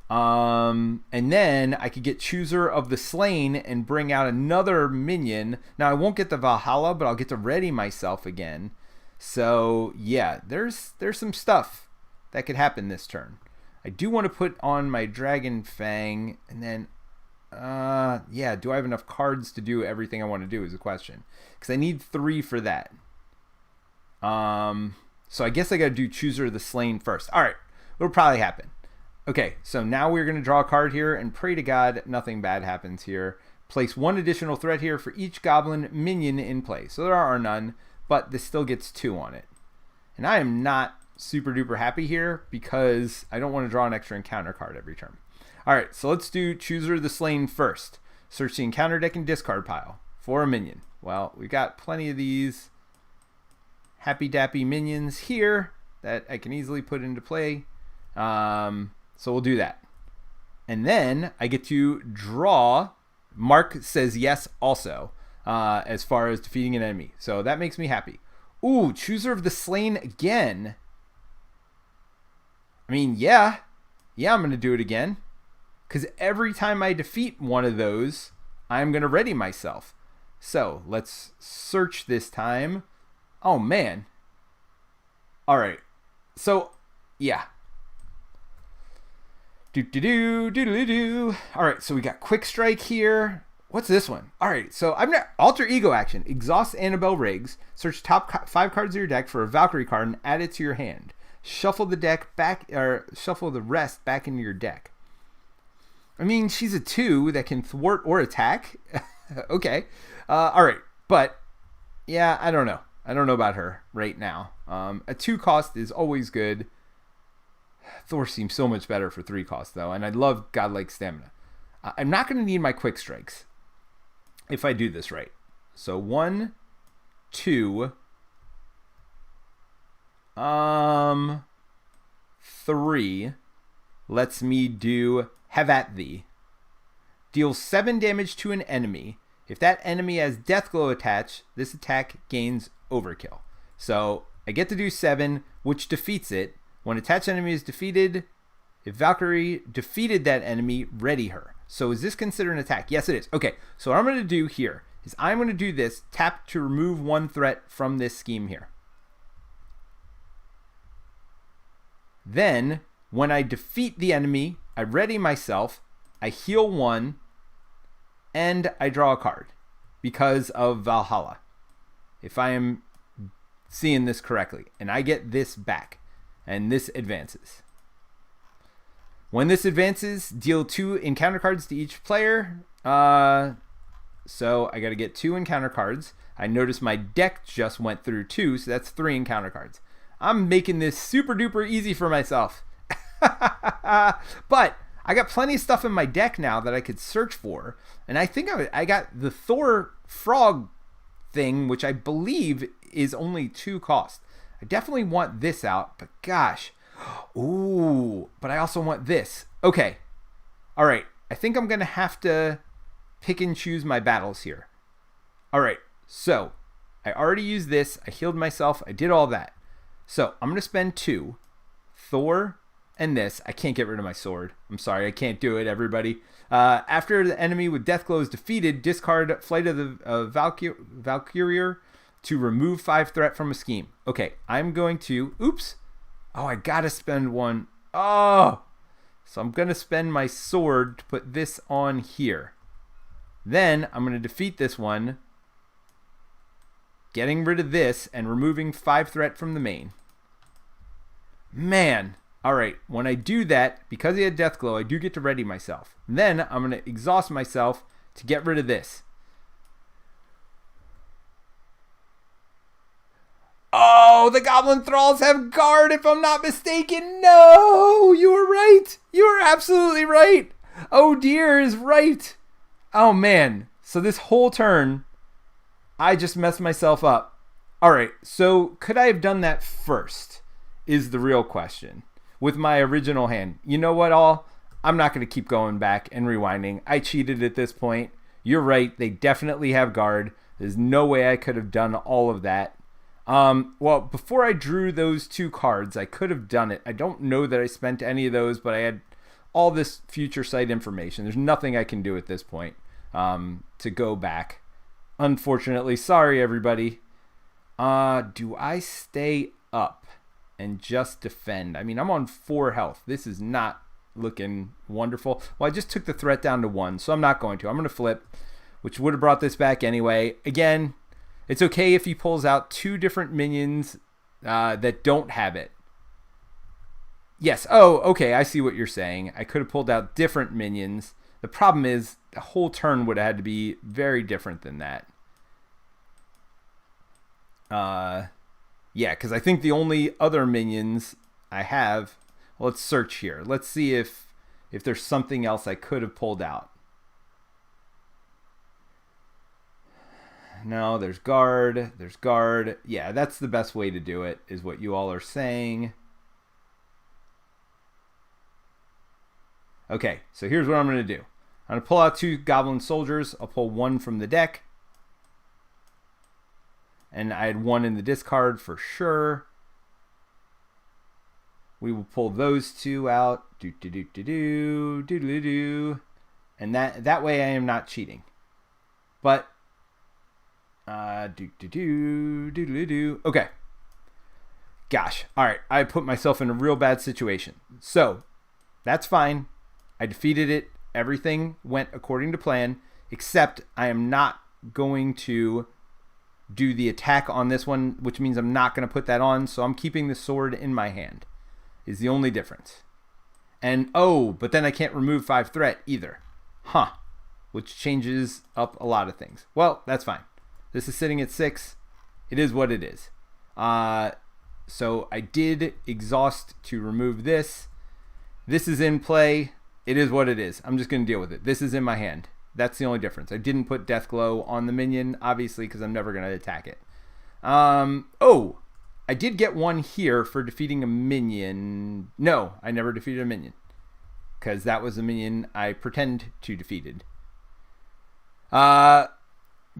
And then I could get Chooser of the Slain and bring out another minion. Now I won't get the Valhalla, but I'll get to ready myself again. So yeah, there's some stuff that could happen this turn. I do want to put on my Dragon Fang, and then yeah, do I have enough cards to do everything I want to do is a question. Because I need 3 for that. So I guess I got to do Chooser of the Slain first. All right. It'll probably happen. Okay, so now we're going to draw a card here and pray to God nothing bad happens here. Place 1 additional threat here for each goblin minion in play. So there are none, but this still gets 2 on it. And I am not super duper happy here because I don't want to draw an extra encounter card every turn. All right, so let's do Chooser of the Slain first. Search the encounter deck and discard pile for a minion. Well, we got plenty of these happy dappy minions here that I can easily put into play. So we'll do that. And then I get to draw. Mark says yes also, as far as defeating an enemy. So that makes me happy. Ooh, Chooser of the Slain again. I mean, yeah, I'm going to do it again. Because every time I defeat one of those, I'm going to ready myself. So let's search this time. Oh, man. All right. So, yeah. Do. All right, so we got Quick Strike here. What's this one? All right, so I'm gonna alter ego action. Exhaust Annabelle Riggs. Search top 5 cards of your deck for a Valkyrie card and add it to your hand. Shuffle the deck back, or shuffle the rest back into your deck. I mean, she's a 2 that can thwart or attack. Okay, all right, but yeah, I don't know. I don't know about her right now. A 2 cost is always good. Thor seems so much better for 3 cost though, and I love Godlike Stamina. I'm not going to need my Quick Strikes if I do this right. So 1, 2, 3 lets me do Have at thee. Deals 7 damage to an enemy. If that enemy has Death Glow attached, this attack gains Overkill. So I get to do 7, which defeats it. When attached enemy is defeated, if Valkyrie defeated that enemy, ready her. So is this considered an attack? Yes, it is. Okay, so what I'm going to do here is I'm going to do this, tap to remove 1 threat from this scheme here. Then, when I defeat the enemy, I ready myself, I heal 1, and I draw a card because of Valhalla. If I am seeing this correctly, and I get this back, and this advances. When this advances, deal 2 encounter cards to each player. So I got to get 2 encounter cards. I notice my deck just went through 2, so that's 3 encounter cards. I'm making this super duper easy for myself. But I got plenty of stuff in my deck now that I could search for. And I think I got the Thor frog thing, which I believe is only 2 cost. I definitely want this out, but gosh. Ooh, but I also want this. Okay. All right. I think I'm going to have to pick and choose my battles here. All right. So I already used this. I healed myself. I did all that. So I'm going to spend 2. Thor and this. I can't get rid of my sword. I'm sorry. I can't do it, everybody. After the enemy with Deathglow is defeated, discard Flight of the Valkyrie to remove 5 threat from a scheme. Okay. I'm going to... Oops. Oh, I got to spend 1. Oh. So I'm going to spend my sword to put this on here. Then I'm going to defeat this one, getting rid of this and removing 5 threat from the main. Man. All right. When I do that, because he had Deathglow, I do get to ready myself. Then I'm going to exhaust myself to get rid of this. Oh, the Goblin Thralls have guard, if I'm not mistaken. No, you were right. You were absolutely right. Oh, dear is right. Oh, man. So this whole turn, I just messed myself up. All right. So could I have done that first is the real question with my original hand. You know what, all? I'm not going to keep going back and rewinding. I cheated at this point. You're right. They definitely have guard. There's no way I could have done all of that. Well, before I drew those 2 cards, I could have done it. I don't know that I spent any of those, but I had all this future sight information. There's nothing I can do at this point to go back. Unfortunately, sorry everybody. Do I stay up and just defend? I mean, I'm on 4 health. This is not looking wonderful. Well, I just took the threat down to 1, so I'm not going to. I'm going to flip, which would have brought this back anyway. Again, it's okay if he pulls out 2 different minions that don't have it. Yes. Oh, okay. I see what you're saying. I could have pulled out different minions. The problem is the whole turn would have had to be very different than that. Yeah, because I think the only other minions I have... Well, let's search here. Let's see if there's something else I could have pulled out. No, there's guard. There's guard. Yeah, that's the best way to do it, is what you all are saying. Okay, so here's what I'm going to do. I'm going to pull out 2 goblin soldiers. I'll pull 1 from the deck. And I had 1 in the discard for sure. We will pull those 2 out. And that way I am not cheating. But okay. Gosh. All right. I put myself in a real bad situation. So that's fine. I defeated it. Everything went according to plan, except I am not going to do the attack on this one, which means I'm not going to put that on. So I'm keeping the sword in my hand is the only difference. And but then I can't remove 5 threat either. Huh. Which changes up a lot of things. Well, that's fine. This is sitting at 6. It is what it is. So I did exhaust to remove this. This is in play. It is what it is. I'm just going to deal with it. This is in my hand. That's the only difference. I didn't put Deathglow on the minion, obviously, because I'm never going to attack it. I did get 1 here for defeating a minion. No, I never defeated a minion, because that was a minion I pretend to defeated.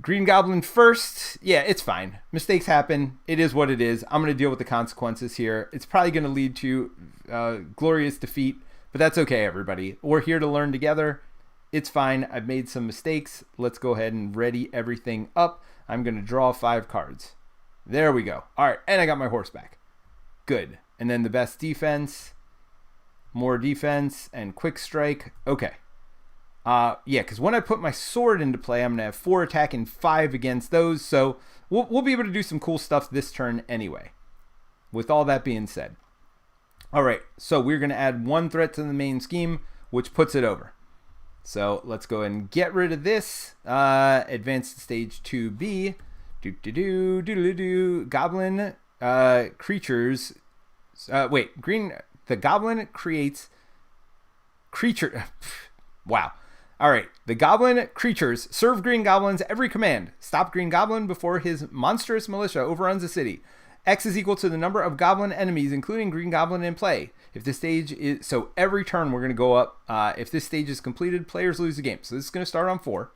Green Goblin first. Yeah, it's fine. Mistakes happen. It is what it is. I'm going to deal with the consequences here. It's probably going to lead to glorious defeat, but that's okay, everybody. We're here to learn together. It's fine. I've made some mistakes. Let's go ahead and ready everything up. I'm going to draw 5 cards. There we go. All right, and I got my horse back. Good. And then the best defense, more defense, and quick strike. Okay. Yeah, because when I put my sword into play, I'm going to have 4 attack and 5 against those. So we'll be able to do some cool stuff this turn anyway. With all that being said. All right, so we're going to add 1 threat to the main scheme, which puts it over. So let's go ahead and get rid of this. Advance to stage 2B. Goblin creatures. The goblin creates creature. Wow. All right. The goblin creatures serve green goblins every command. Stop green goblin before his monstrous militia overruns the city. X is equal to the number of goblin enemies, including green goblin in play. If this stage is, so every turn we're going to go up. If this stage is completed, players lose the game. So this is going to start on 4.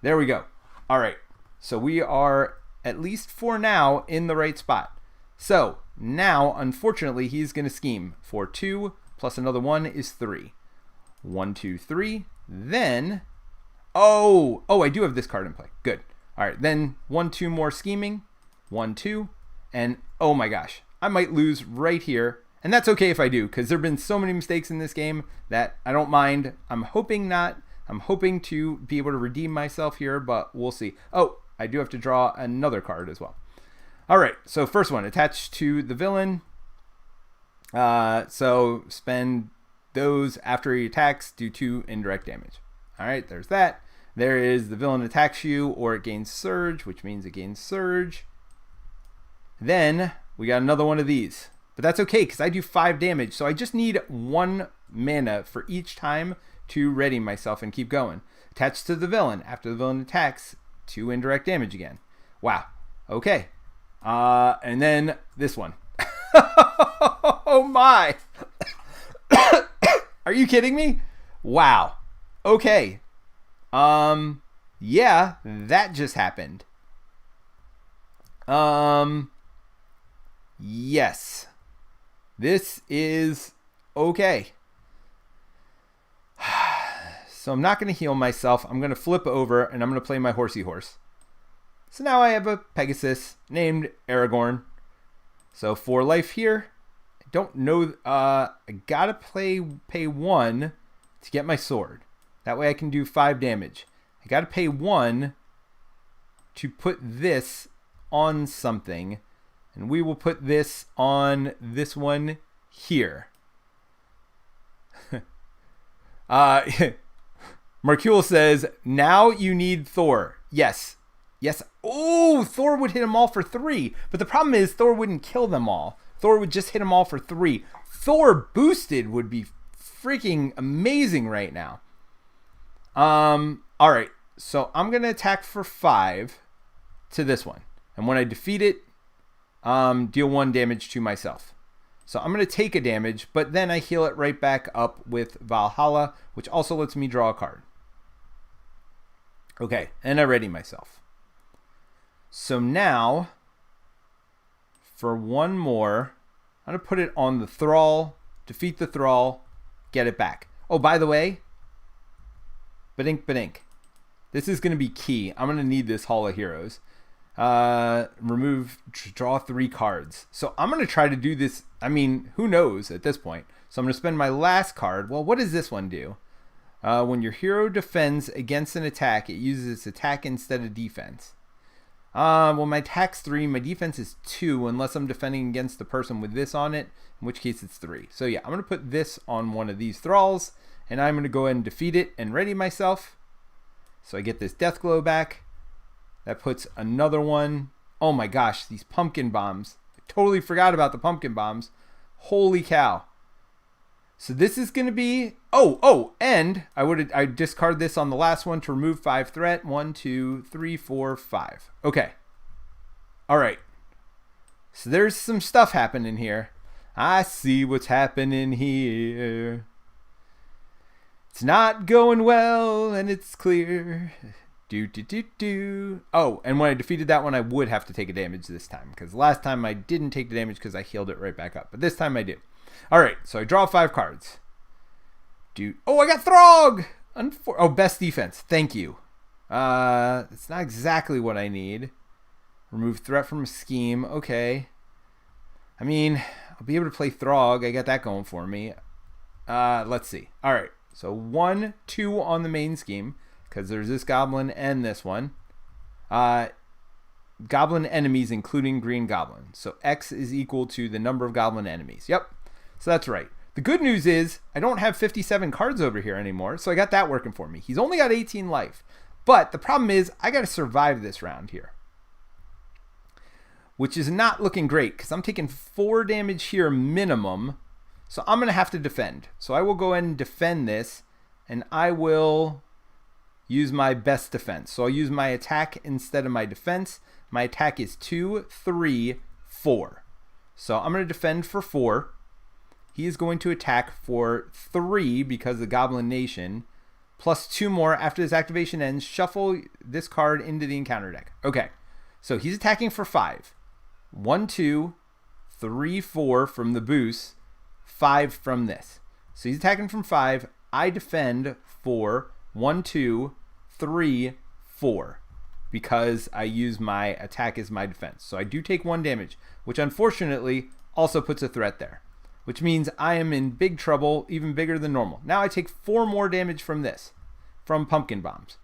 There we go. All right. So we are, at least for now, in the right spot. So now, unfortunately, he's going to scheme for 2 plus another 1 is 3. 1, 2, 3. Then, oh, I do have this card in play. Good. All right. Then 1, 2 more scheming. 1, 2. And oh my gosh, I might lose right here. And that's okay if I do, because there have been so many mistakes in this game that I don't mind. I'm hoping not. I'm hoping to be able to redeem myself here, but we'll see. Oh, I do have to draw another card as well. All right, so first one, attached to the villain. So spend those after he attacks, do 2 indirect damage. All right, there's that. There is the villain attacks you, or it gains surge, which means it gains surge. Then we got another one of these. But that's okay, because I do 5 damage, so I just need 1 mana for each time to ready myself and keep going. Attached to the villain. After the villain attacks, 2 indirect damage again. Wow. Okay. And then this one. Oh my. Are you kidding me? Wow. Okay. Yeah, that just happened. Yes. This is okay. So I'm not going to heal myself. I'm going to flip over and I'm going to play my horsey horse. So now I have a Pegasus named Aragorn. So 4 life here. I don't know. I got to pay 1 to get my sword. That way I can do 5 damage. I got to pay 1 to put this on something. And we will put this on this one here. Marcule says, now you need Thor. Yes. Yes. Oh, Thor would hit them all for 3. But the problem is Thor wouldn't kill them all. Thor would just hit them all for 3. Thor boosted would be freaking amazing right now. All right. So I'm going to attack for 5 to this one. And when I defeat it, deal 1 damage to myself. So I'm going to take a damage, but then I heal it right back up with Valhalla, which also lets me draw a card. Okay, and I ready myself. So now, for 1 more, I'm going to put it on the Thrall, defeat the Thrall, get it back. Oh, by the way, badink. This is going to be key. I'm going to need this Hall of Heroes. Draw 3 cards. So I'm going to try to do this. I mean, who knows at this point. So I'm going to spend my last card. Well, what does this one do? When your hero defends against an attack, it uses its attack instead of defense. Well, my attack's 3. My defense is 2 unless I'm defending against the person with this on it, in which case it's 3. So yeah, I'm going to put this on one of these Thralls, and I'm going to go ahead and defeat it and ready myself. So I get this Death Glow back. That puts another one. Oh my gosh, these pumpkin bombs. I totally forgot about the pumpkin bombs. Holy cow. So this is going to be... and I discard this on the last one to remove 5 threat. 1, 2, 3, 4, 5. Okay. All right. So there's some stuff happening here. I see what's happening here. It's not going well, and it's clear. Oh, and when I defeated that one, I would have to take a damage this time, because last time I didn't take the damage because I healed it right back up. But this time I do. All right, so I draw 5 cards. Oh, I got Throg! Oh, best defense. Thank you. It's not exactly what I need. Remove threat from a scheme. Okay. I mean, I'll be able to play Throg. I got that going for me. Let's see. All right, so 1, 2 on the main scheme, because there's this goblin and this one. Goblin enemies, including green goblin. So X is equal to the number of goblin enemies. Yep. So that's right. The good news is I don't have 57 cards over here anymore, so I got that working for me. He's only got 18 life. But the problem is I got to survive this round here, which is not looking great because I'm taking 4 damage here minimum. So I'm going to have to defend. So I will go ahead and defend this, and I will use my best defense. So I'll use my attack instead of my defense. My attack is 2, 3, 4. So I'm going to defend for 4. He is going to attack for 3 because of the Goblin Nation, plus 2 more after this activation ends. Shuffle this card into the encounter deck. Okay, so he's attacking for 5. 1, 2, 3, 4 from the boost, 5 from this. So he's attacking from 5. I defend for 1, 2, 3, 4 because I use my attack as my defense. So I do take 1 damage, which unfortunately also puts a threat there, which means I am in big trouble, even bigger than normal. Now I take 4 more damage from this, from pumpkin bombs.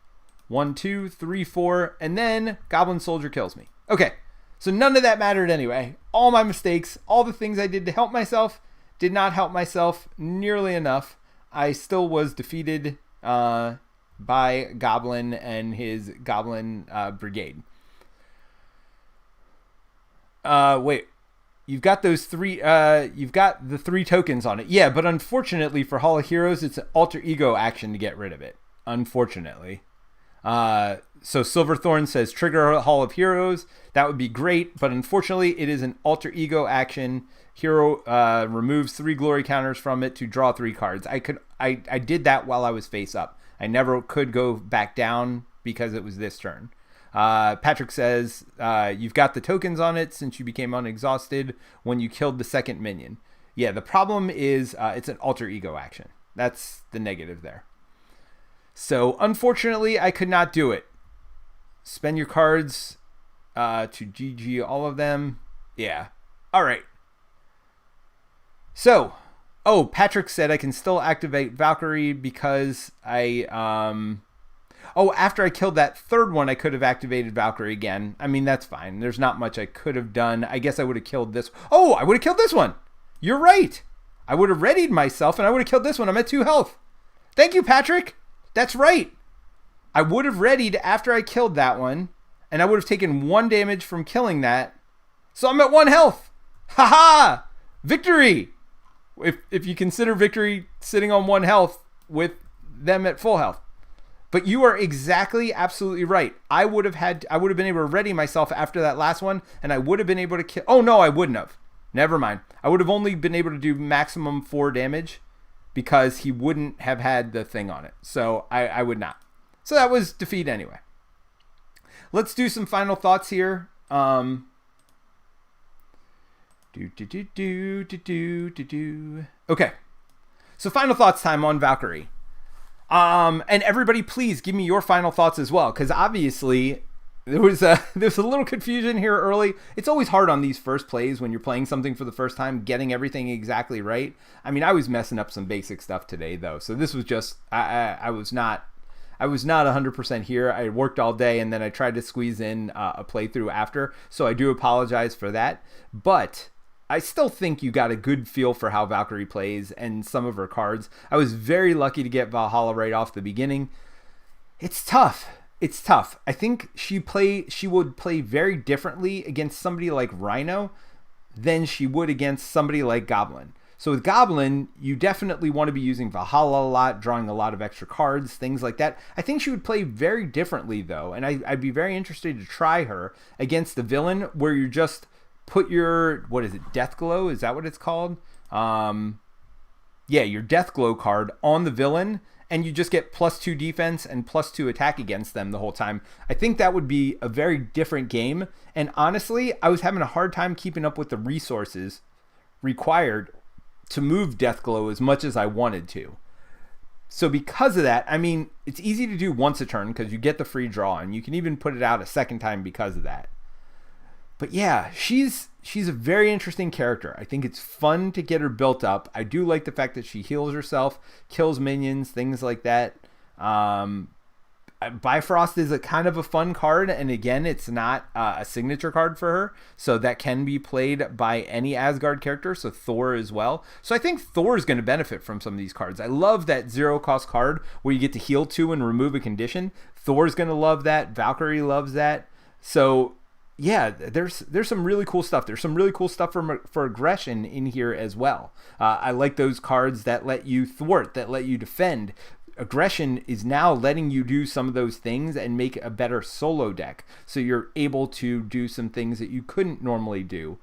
1, 2, 3, 4, and then Goblin Soldier kills me. Okay, so none of that mattered anyway. All my mistakes, all the things I did to help myself, did not help myself nearly enough. I still was defeated by Goblin and his Goblin Brigade. Wait. You've got those 3, you've got the 3 tokens on it. Yeah, but unfortunately for Hall of Heroes, it's an alter ego action to get rid of it. Unfortunately. So Silverthorn says trigger Hall of Heroes. That would be great, but unfortunately it is an alter ego action. Hero removes 3 glory counters from it to draw 3 cards. I did that while I was face up. I never could go back down because it was this turn. Patrick says, you've got the tokens on it since you became unexhausted when you killed the second minion. Yeah, the problem is it's an alter ego action. That's the negative there. So, unfortunately, I could not do it. Spend your cards to GG all of them. Yeah. All right. So, Patrick said I can still activate Valkyrie because after I killed that third one, I could have activated Valkyrie again. I mean, that's fine. There's not much I could have done. I guess I would have killed this. Oh, I would have killed this one. You're right. I would have readied myself, and I would have killed this one. I'm at 2 health. Thank you, Patrick. That's right. I would have readied after I killed that one, and I would have taken 1 damage from killing that. So I'm at 1 health. Ha-ha! Victory! If you consider victory sitting on 1 health with them at full health. But you are exactly, absolutely right. I would have been able to ready myself after that last one, and I would have been able to kill. Oh no, I wouldn't have. Never mind. I would have only been able to do maximum 4 damage because he wouldn't have had the thing on it. So I would not. So that was defeat anyway. Let's do some final thoughts here. Okay. So final thoughts time on Valkyrie. And everybody, please give me your final thoughts as well, because obviously there was a little confusion here early. It's always hard on these first plays when you're playing something for the first time, getting everything exactly right. I mean, I was messing up some basic stuff today, though, so this was just I was not 100% here. I worked all day, and then I tried to squeeze in a playthrough after, so I do apologize for that. But I still think you got a good feel for how Valkyrie plays and some of her cards. I was very lucky to get Valhalla right off the beginning. It's tough. It's tough. I think she would play very differently against somebody like Rhino than she would against somebody like Goblin. So with Goblin, you definitely want to be using Valhalla a lot, drawing a lot of extra cards, things like that. I think she would play very differently, though, and I'd be very interested to try her against the villain where you just put your, what is it, Death Glow? Is that what it's called? Yeah, your Death Glow card on the villain, and you just get +2 defense and +2 attack against them the whole time. I think that would be a very different game. And honestly, I was having a hard time keeping up with the resources required to move Deathglow as much as I wanted to. So because of that, I mean, it's easy to do once a turn because you get the free draw, and you can even put it out a second time because of that. But yeah, she's a very interesting character. I think it's fun to get her built up. I do like the fact that she heals herself, kills minions, things like that. Bifrost is a kind of a fun card, and again, it's not a signature card for her, so that can be played by any Asgard character, so Thor as well. So I think Thor is going to benefit from some of these cards. I love that 0-cost card where you get to heal 2 and remove a condition. Thor's going to love that. Valkyrie loves that. So yeah, there's some really cool stuff. There's some really cool stuff for aggression in here as well. I like those cards that let you thwart, that let you defend. Aggression is now letting you do some of those things and make a better solo deck. So you're able to do some things that you couldn't normally do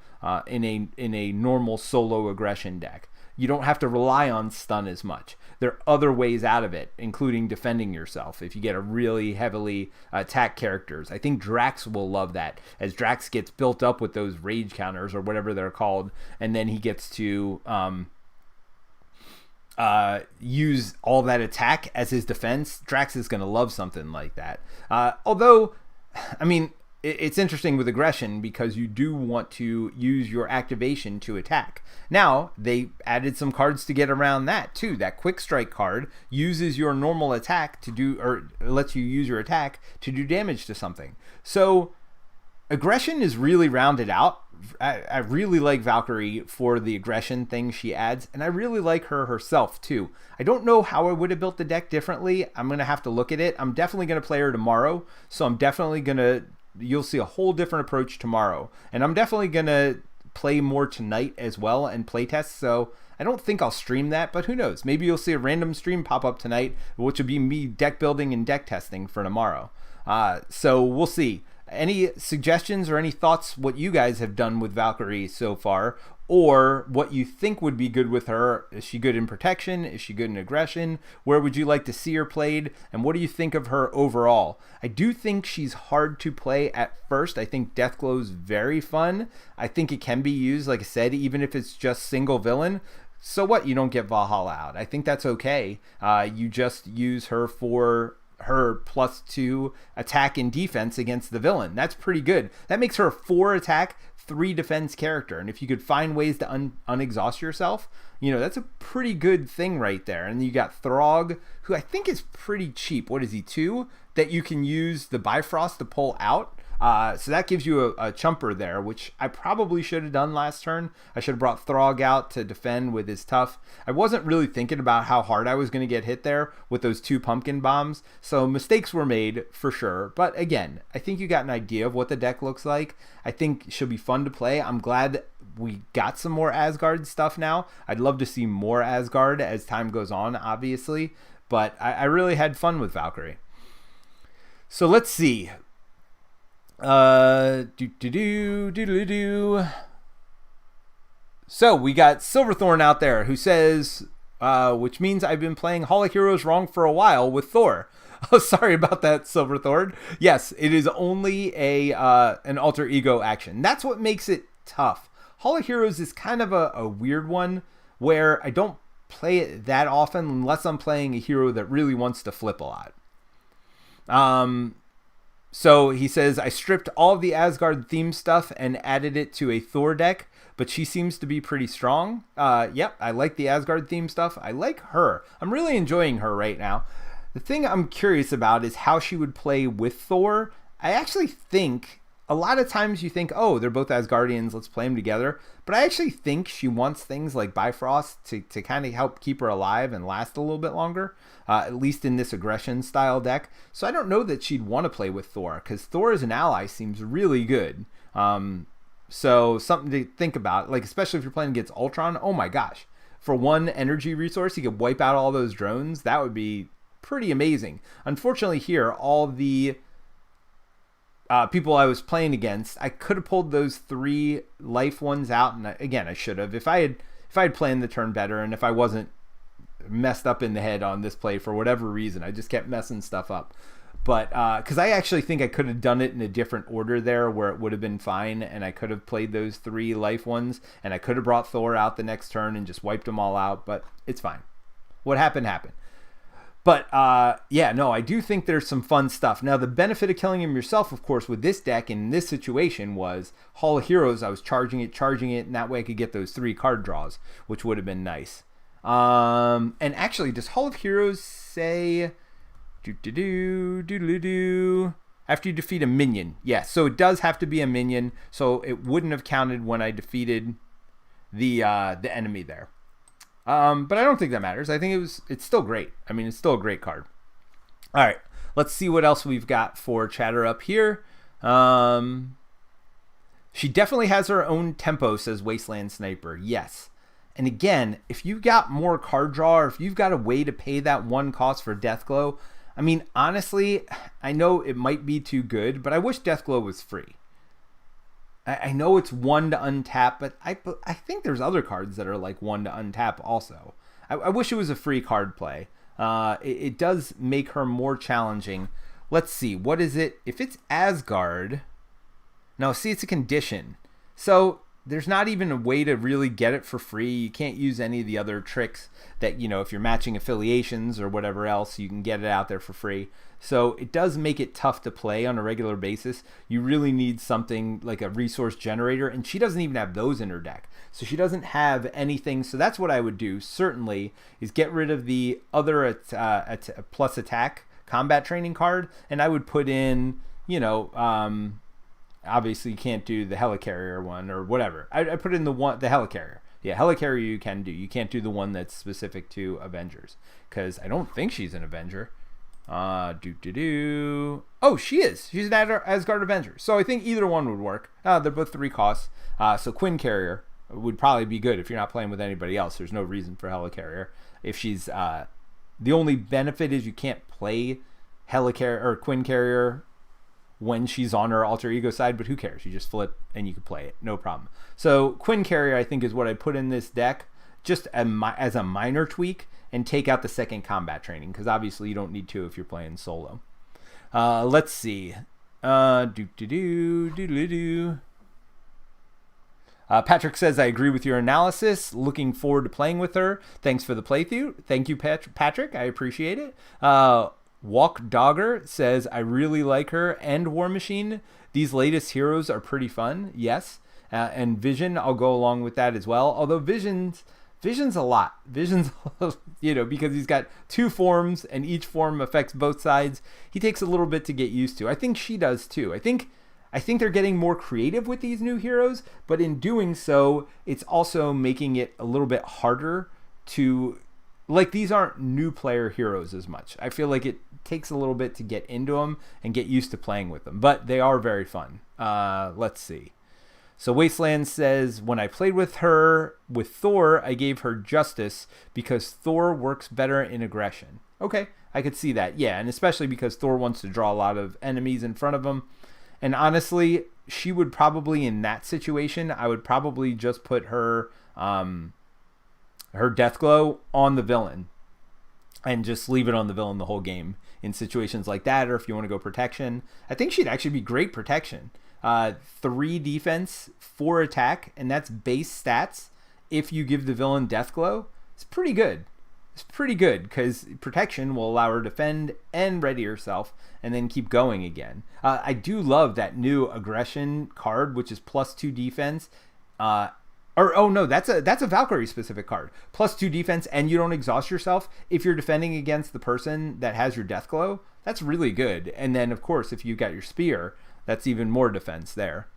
in a normal solo aggression deck. You don't have to rely on stun as much. There are other ways out of it, including defending yourself if you get a really heavily attack characters. I think Drax will love that, as Drax gets built up with those rage counters or whatever they're called, and then he gets to use all that attack as his defense. Drax is going to love something like that. Although, I mean, it's interesting with aggression because you do want to use your activation to attack. Now, they added some cards to get around that too. That quick strike card uses your normal attack to do, or lets you use your attack to do damage to something. So aggression is really rounded out. I really like Valkyrie for the aggression thing she adds, and I really like her herself too. I don't know how I would have built the deck differently. I'm going to have to look at it. I'm definitely going to play her tomorrow, so I'm definitely going to, you'll see a whole different approach tomorrow. And I'm definitely going to play more tonight as well and play test, so I don't think I'll stream that, but who knows? Maybe you'll see a random stream pop up tonight, which will be me deck building and deck testing for tomorrow. So we'll see. Any suggestions or any thoughts what you guys have done with Valkyrie so far, or what you think would be good with her? Is she good in protection? Is she good in aggression? Where would you like to see her played? And what do you think of her overall? I do think she's hard to play at first. I think Deathglow's very fun. I think it can be used, like I said, even if it's just single villain. So what? You don't get Valhalla out. I think that's okay. You just use her for her +2 attack and defense against the villain. That's pretty good. That makes her a 4 attack, 3 defense character. And if you could find ways to unexhaust yourself, you know, that's a pretty good thing right there. And you got Throg, who I think is pretty cheap. What is he, 2? That you can use the Bifrost to pull out. So that gives you a chumper there, which I probably should have done last turn. I should have brought Throg out to defend with his tough. I wasn't really thinking about how hard I was going to get hit there with those 2 pumpkin bombs. So mistakes were made for sure. But again, I think you got an idea of what the deck looks like. I think she'll be fun to play. I'm glad we got some more Asgard stuff now. I'd love to see more Asgard as time goes on, obviously. But I really had fun with Valkyrie. So let's see. So we got Silverthorn out there who says, which means I've been playing Hall of Heroes wrong for a while with Thor. Oh, sorry about that, Silverthorn. Yes, it is only an alter ego action. That's what makes it tough. Hall of Heroes is kind of a weird one where I don't play it that often unless I'm playing a hero that really wants to flip a lot. So he says, I stripped all of the Asgard theme stuff and added it to a Thor deck, but she seems to be pretty strong. Yep, I like the Asgard theme stuff. I like her. I'm really enjoying her right now. The thing I'm curious about is how she would play with Thor. I actually think a lot of times you think, oh, they're both Asgardians, let's play them together. But I actually think she wants things like Bifrost to kind of help keep her alive and last a little bit longer, at least in this aggression style deck. So I don't know that she'd want to play with Thor, because Thor as an ally seems really good. So something to think about, like especially if you're playing against Ultron. Oh my gosh, for 1 energy resource, you could wipe out all those drones. That would be pretty amazing. Unfortunately here, all the people I was playing against, I could have pulled those 3 life ones out, and again, I should have. If I had planned the turn better, and if I wasn't messed up in the head on this play for whatever reason. I just kept messing stuff up. But because I actually think I could have done it in a different order there where it would have been fine, and I could have played those 3 life ones, and I could have brought Thor out the next turn and just wiped them all out, but it's fine. What happened, happened. But yeah, no, I do think there's some fun stuff. Now, the benefit of killing him yourself, of course, with this deck in this situation was Hall of Heroes. I was charging it, and that way I could get those 3 card draws, which would have been nice. And actually, does Hall of Heroes say after you defeat a minion? Yes, so it does have to be a minion, so it wouldn't have counted when I defeated the enemy there. But I don't think that matters. I think it's still great. I mean, it's still a great card. All right, let's see what else we've got for chatter up here. She definitely has her own tempo, says Wasteland Sniper. Yes. And again, if you've got more card draw, or if you've got a way to pay that 1 cost for Deathglow, I mean, honestly, I know it might be too good, but I wish Deathglow was free. I know it's 1 to untap, but I think there's other cards that are like 1 to untap also. I wish it was a free card play. It does make her more challenging. Let's see. What is it? If it's Asgard... No, see, it's a condition. So there's not even a way to really get it for free. You can't use any of the other tricks that, if you're matching affiliations or whatever else, you can get it out there for free. So it does make it tough to play on a regular basis. You really need something like a resource generator, and she doesn't even have those in her deck. So she doesn't have anything. So that's what I would do, certainly, is get rid of the other plus attack combat training card, and I would put in, obviously you can't do the Helicarrier one or whatever. I put in the Helicarrier. Yeah, Helicarrier you can do. You can't do the one that's specific to Avengers, because I don't think she's an Avenger. Oh, she is. She's an Asgard Avenger. So I think either one would work. They're both 3 costs. So Quinn Carrier would probably be good if you're not playing with anybody else. There's no reason for Helicarrier. If she's the only benefit is you can't play Helicarrier or Quinn Carrier when she's on her alter ego side, but who cares? You just flip and you can play it, no problem. So Quinn Carrier, I think, is what I put in this deck just as a minor tweak, and take out the second combat training, because obviously you don't need to if you're playing solo. Let's see. Patrick says, I agree with your analysis. Looking forward to playing with her. Thanks for the playthrough. Thank you, Patrick. I appreciate it. Walk Dogger says, I really like her and War Machine. These latest heroes are pretty fun. Yes. And Vision, I'll go along with that as well. Although Vision's a lot. Vision's, because he's got 2 forms and each form affects both sides. He takes a little bit to get used to. I think she does too. I think they're getting more creative with these new heroes, but in doing so, it's also making it a little bit harder to, like, these aren't new player heroes as much. I feel like it takes a little bit to get into them and get used to playing with them, but they are very fun. Let's see. So Wasteland says, when I played with her with Thor, I gave her Justice because Thor works better in aggression. Okay, I could see that. Yeah, and especially because Thor wants to draw a lot of enemies in front of him. And honestly, she would probably, in that situation, I would probably just put her Deathglow on the villain and just leave it on the villain the whole game in situations like that. Or if you want to go protection, I think she'd actually be great protection. 3 defense, 4 attack, and that's base stats. If you give the villain Deathglow, it's pretty good. It's pretty good because protection will allow her to defend and ready herself and then keep going again. I do love that new aggression card, which is +2 defense. That's a Valkyrie specific card. +2 defense, and you don't exhaust yourself if you're defending against the person that has your Deathglow. That's really good. And then, of course, if you got your spear, that's even more defense there.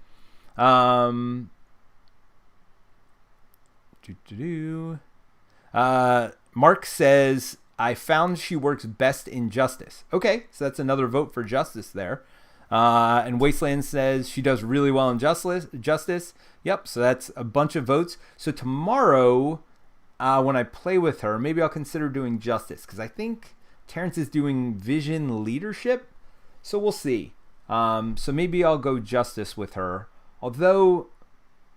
Mark says, I found she works best in Justice. Okay, so that's another vote for Justice there. And Wasteland says she does really well in Justice. Yep, so that's a bunch of votes. So tomorrow, when I play with her, maybe I'll consider doing Justice, because I think Terrence is doing Vision Leadership. So we'll see. So maybe I'll go Justice with her. Although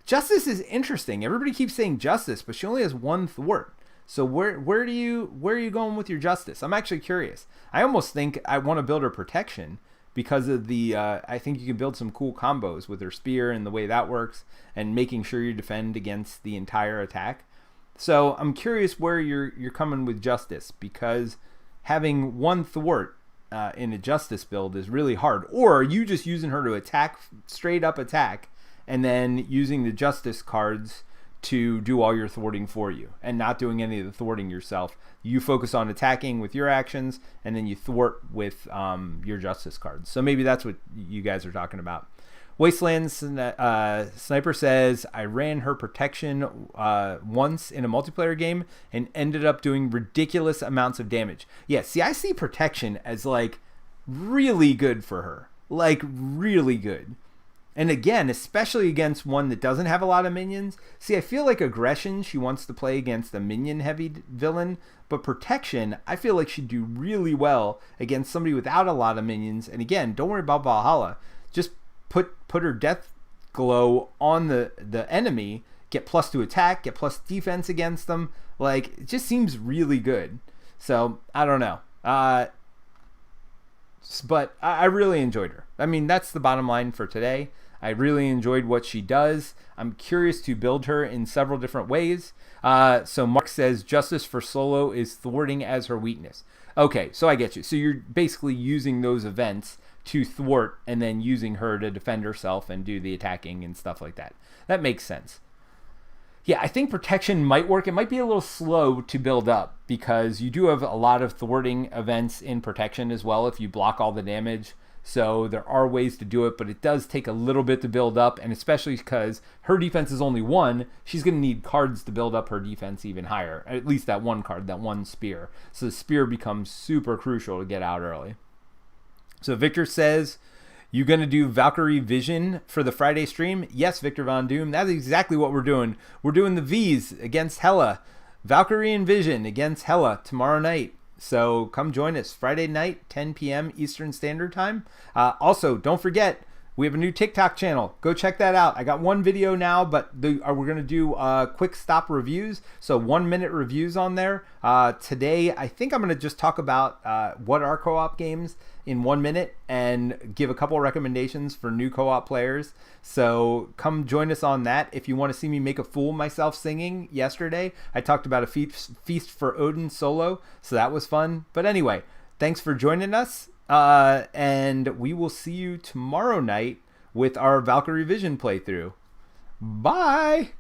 Justice is interesting. Everybody keeps saying Justice, but she only has 1 thwart. So where are you going with your justice? I'm actually curious. I almost think I want to build her protection because of the I think you can build some cool combos with her spear and the way that works, and making sure you defend against the entire attack. So I'm curious where you're coming with justice, because having one thwart in a justice build is really hard. Or are you just using her to attack, straight up attack, and then using the justice cards to do all your thwarting for you and not doing any of the thwarting yourself? You focus on attacking with your actions, and then you thwart with your justice cards. So maybe that's what you guys are talking about. Wasteland Sniper says, I ran her protection once in a multiplayer game and ended up doing ridiculous amounts of damage. Yeah, see, I see protection as like really good for her. Like really good. And again, especially against one that doesn't have a lot of minions. See, I feel like aggression, she wants to play against a minion-heavy villain. But protection, I feel like she'd do really well against somebody without a lot of minions. And again, don't worry about Valhalla. Just put her death glow on the enemy, get +2 attack, get plus defense against them. Like, it just seems really good. So, I don't know. But I really enjoyed her. I mean, that's the bottom line for today. I really enjoyed what she does. I'm curious to build her in several different ways. So Mark says, justice for solo is thwarting as her weakness. Okay, so I get you. So you're basically using those events to thwart and then using her to defend herself and do the attacking and stuff like that. That makes sense. Yeah, I think protection might work. It might be a little slow to build up because you do have a lot of thwarting events in protection as well if you block all the damage. So there are ways to do it, but it does take a little bit to build up, and especially because her defense is only 1, she's going to need cards to build up her defense even higher. At least that one card, that one spear. So the spear becomes super crucial to get out early. So Victor says, you going to do Valkyrie Vision for the Friday stream? Yes, Victor Von Doom. That's exactly what we're doing. We're doing the Vs against Hela. Valkyrie and Vision against Hela tomorrow night. So come join us Friday night, 10 p.m. Eastern Standard Time. Also, don't forget, we have a new TikTok channel. Go check that out. I got one video now, but we're going to do quick stop reviews. So 1-minute reviews on there. Today, I think I'm going to just talk about what are co-op games in 1 minute and give a couple recommendations for new co-op players. So come join us on that. If you want to see me make a fool of myself singing yesterday, I talked about a Feast for Odin solo. So that was fun. But anyway, thanks for joining us. And we will see you tomorrow night with our Valkyrie Vision playthrough. Bye!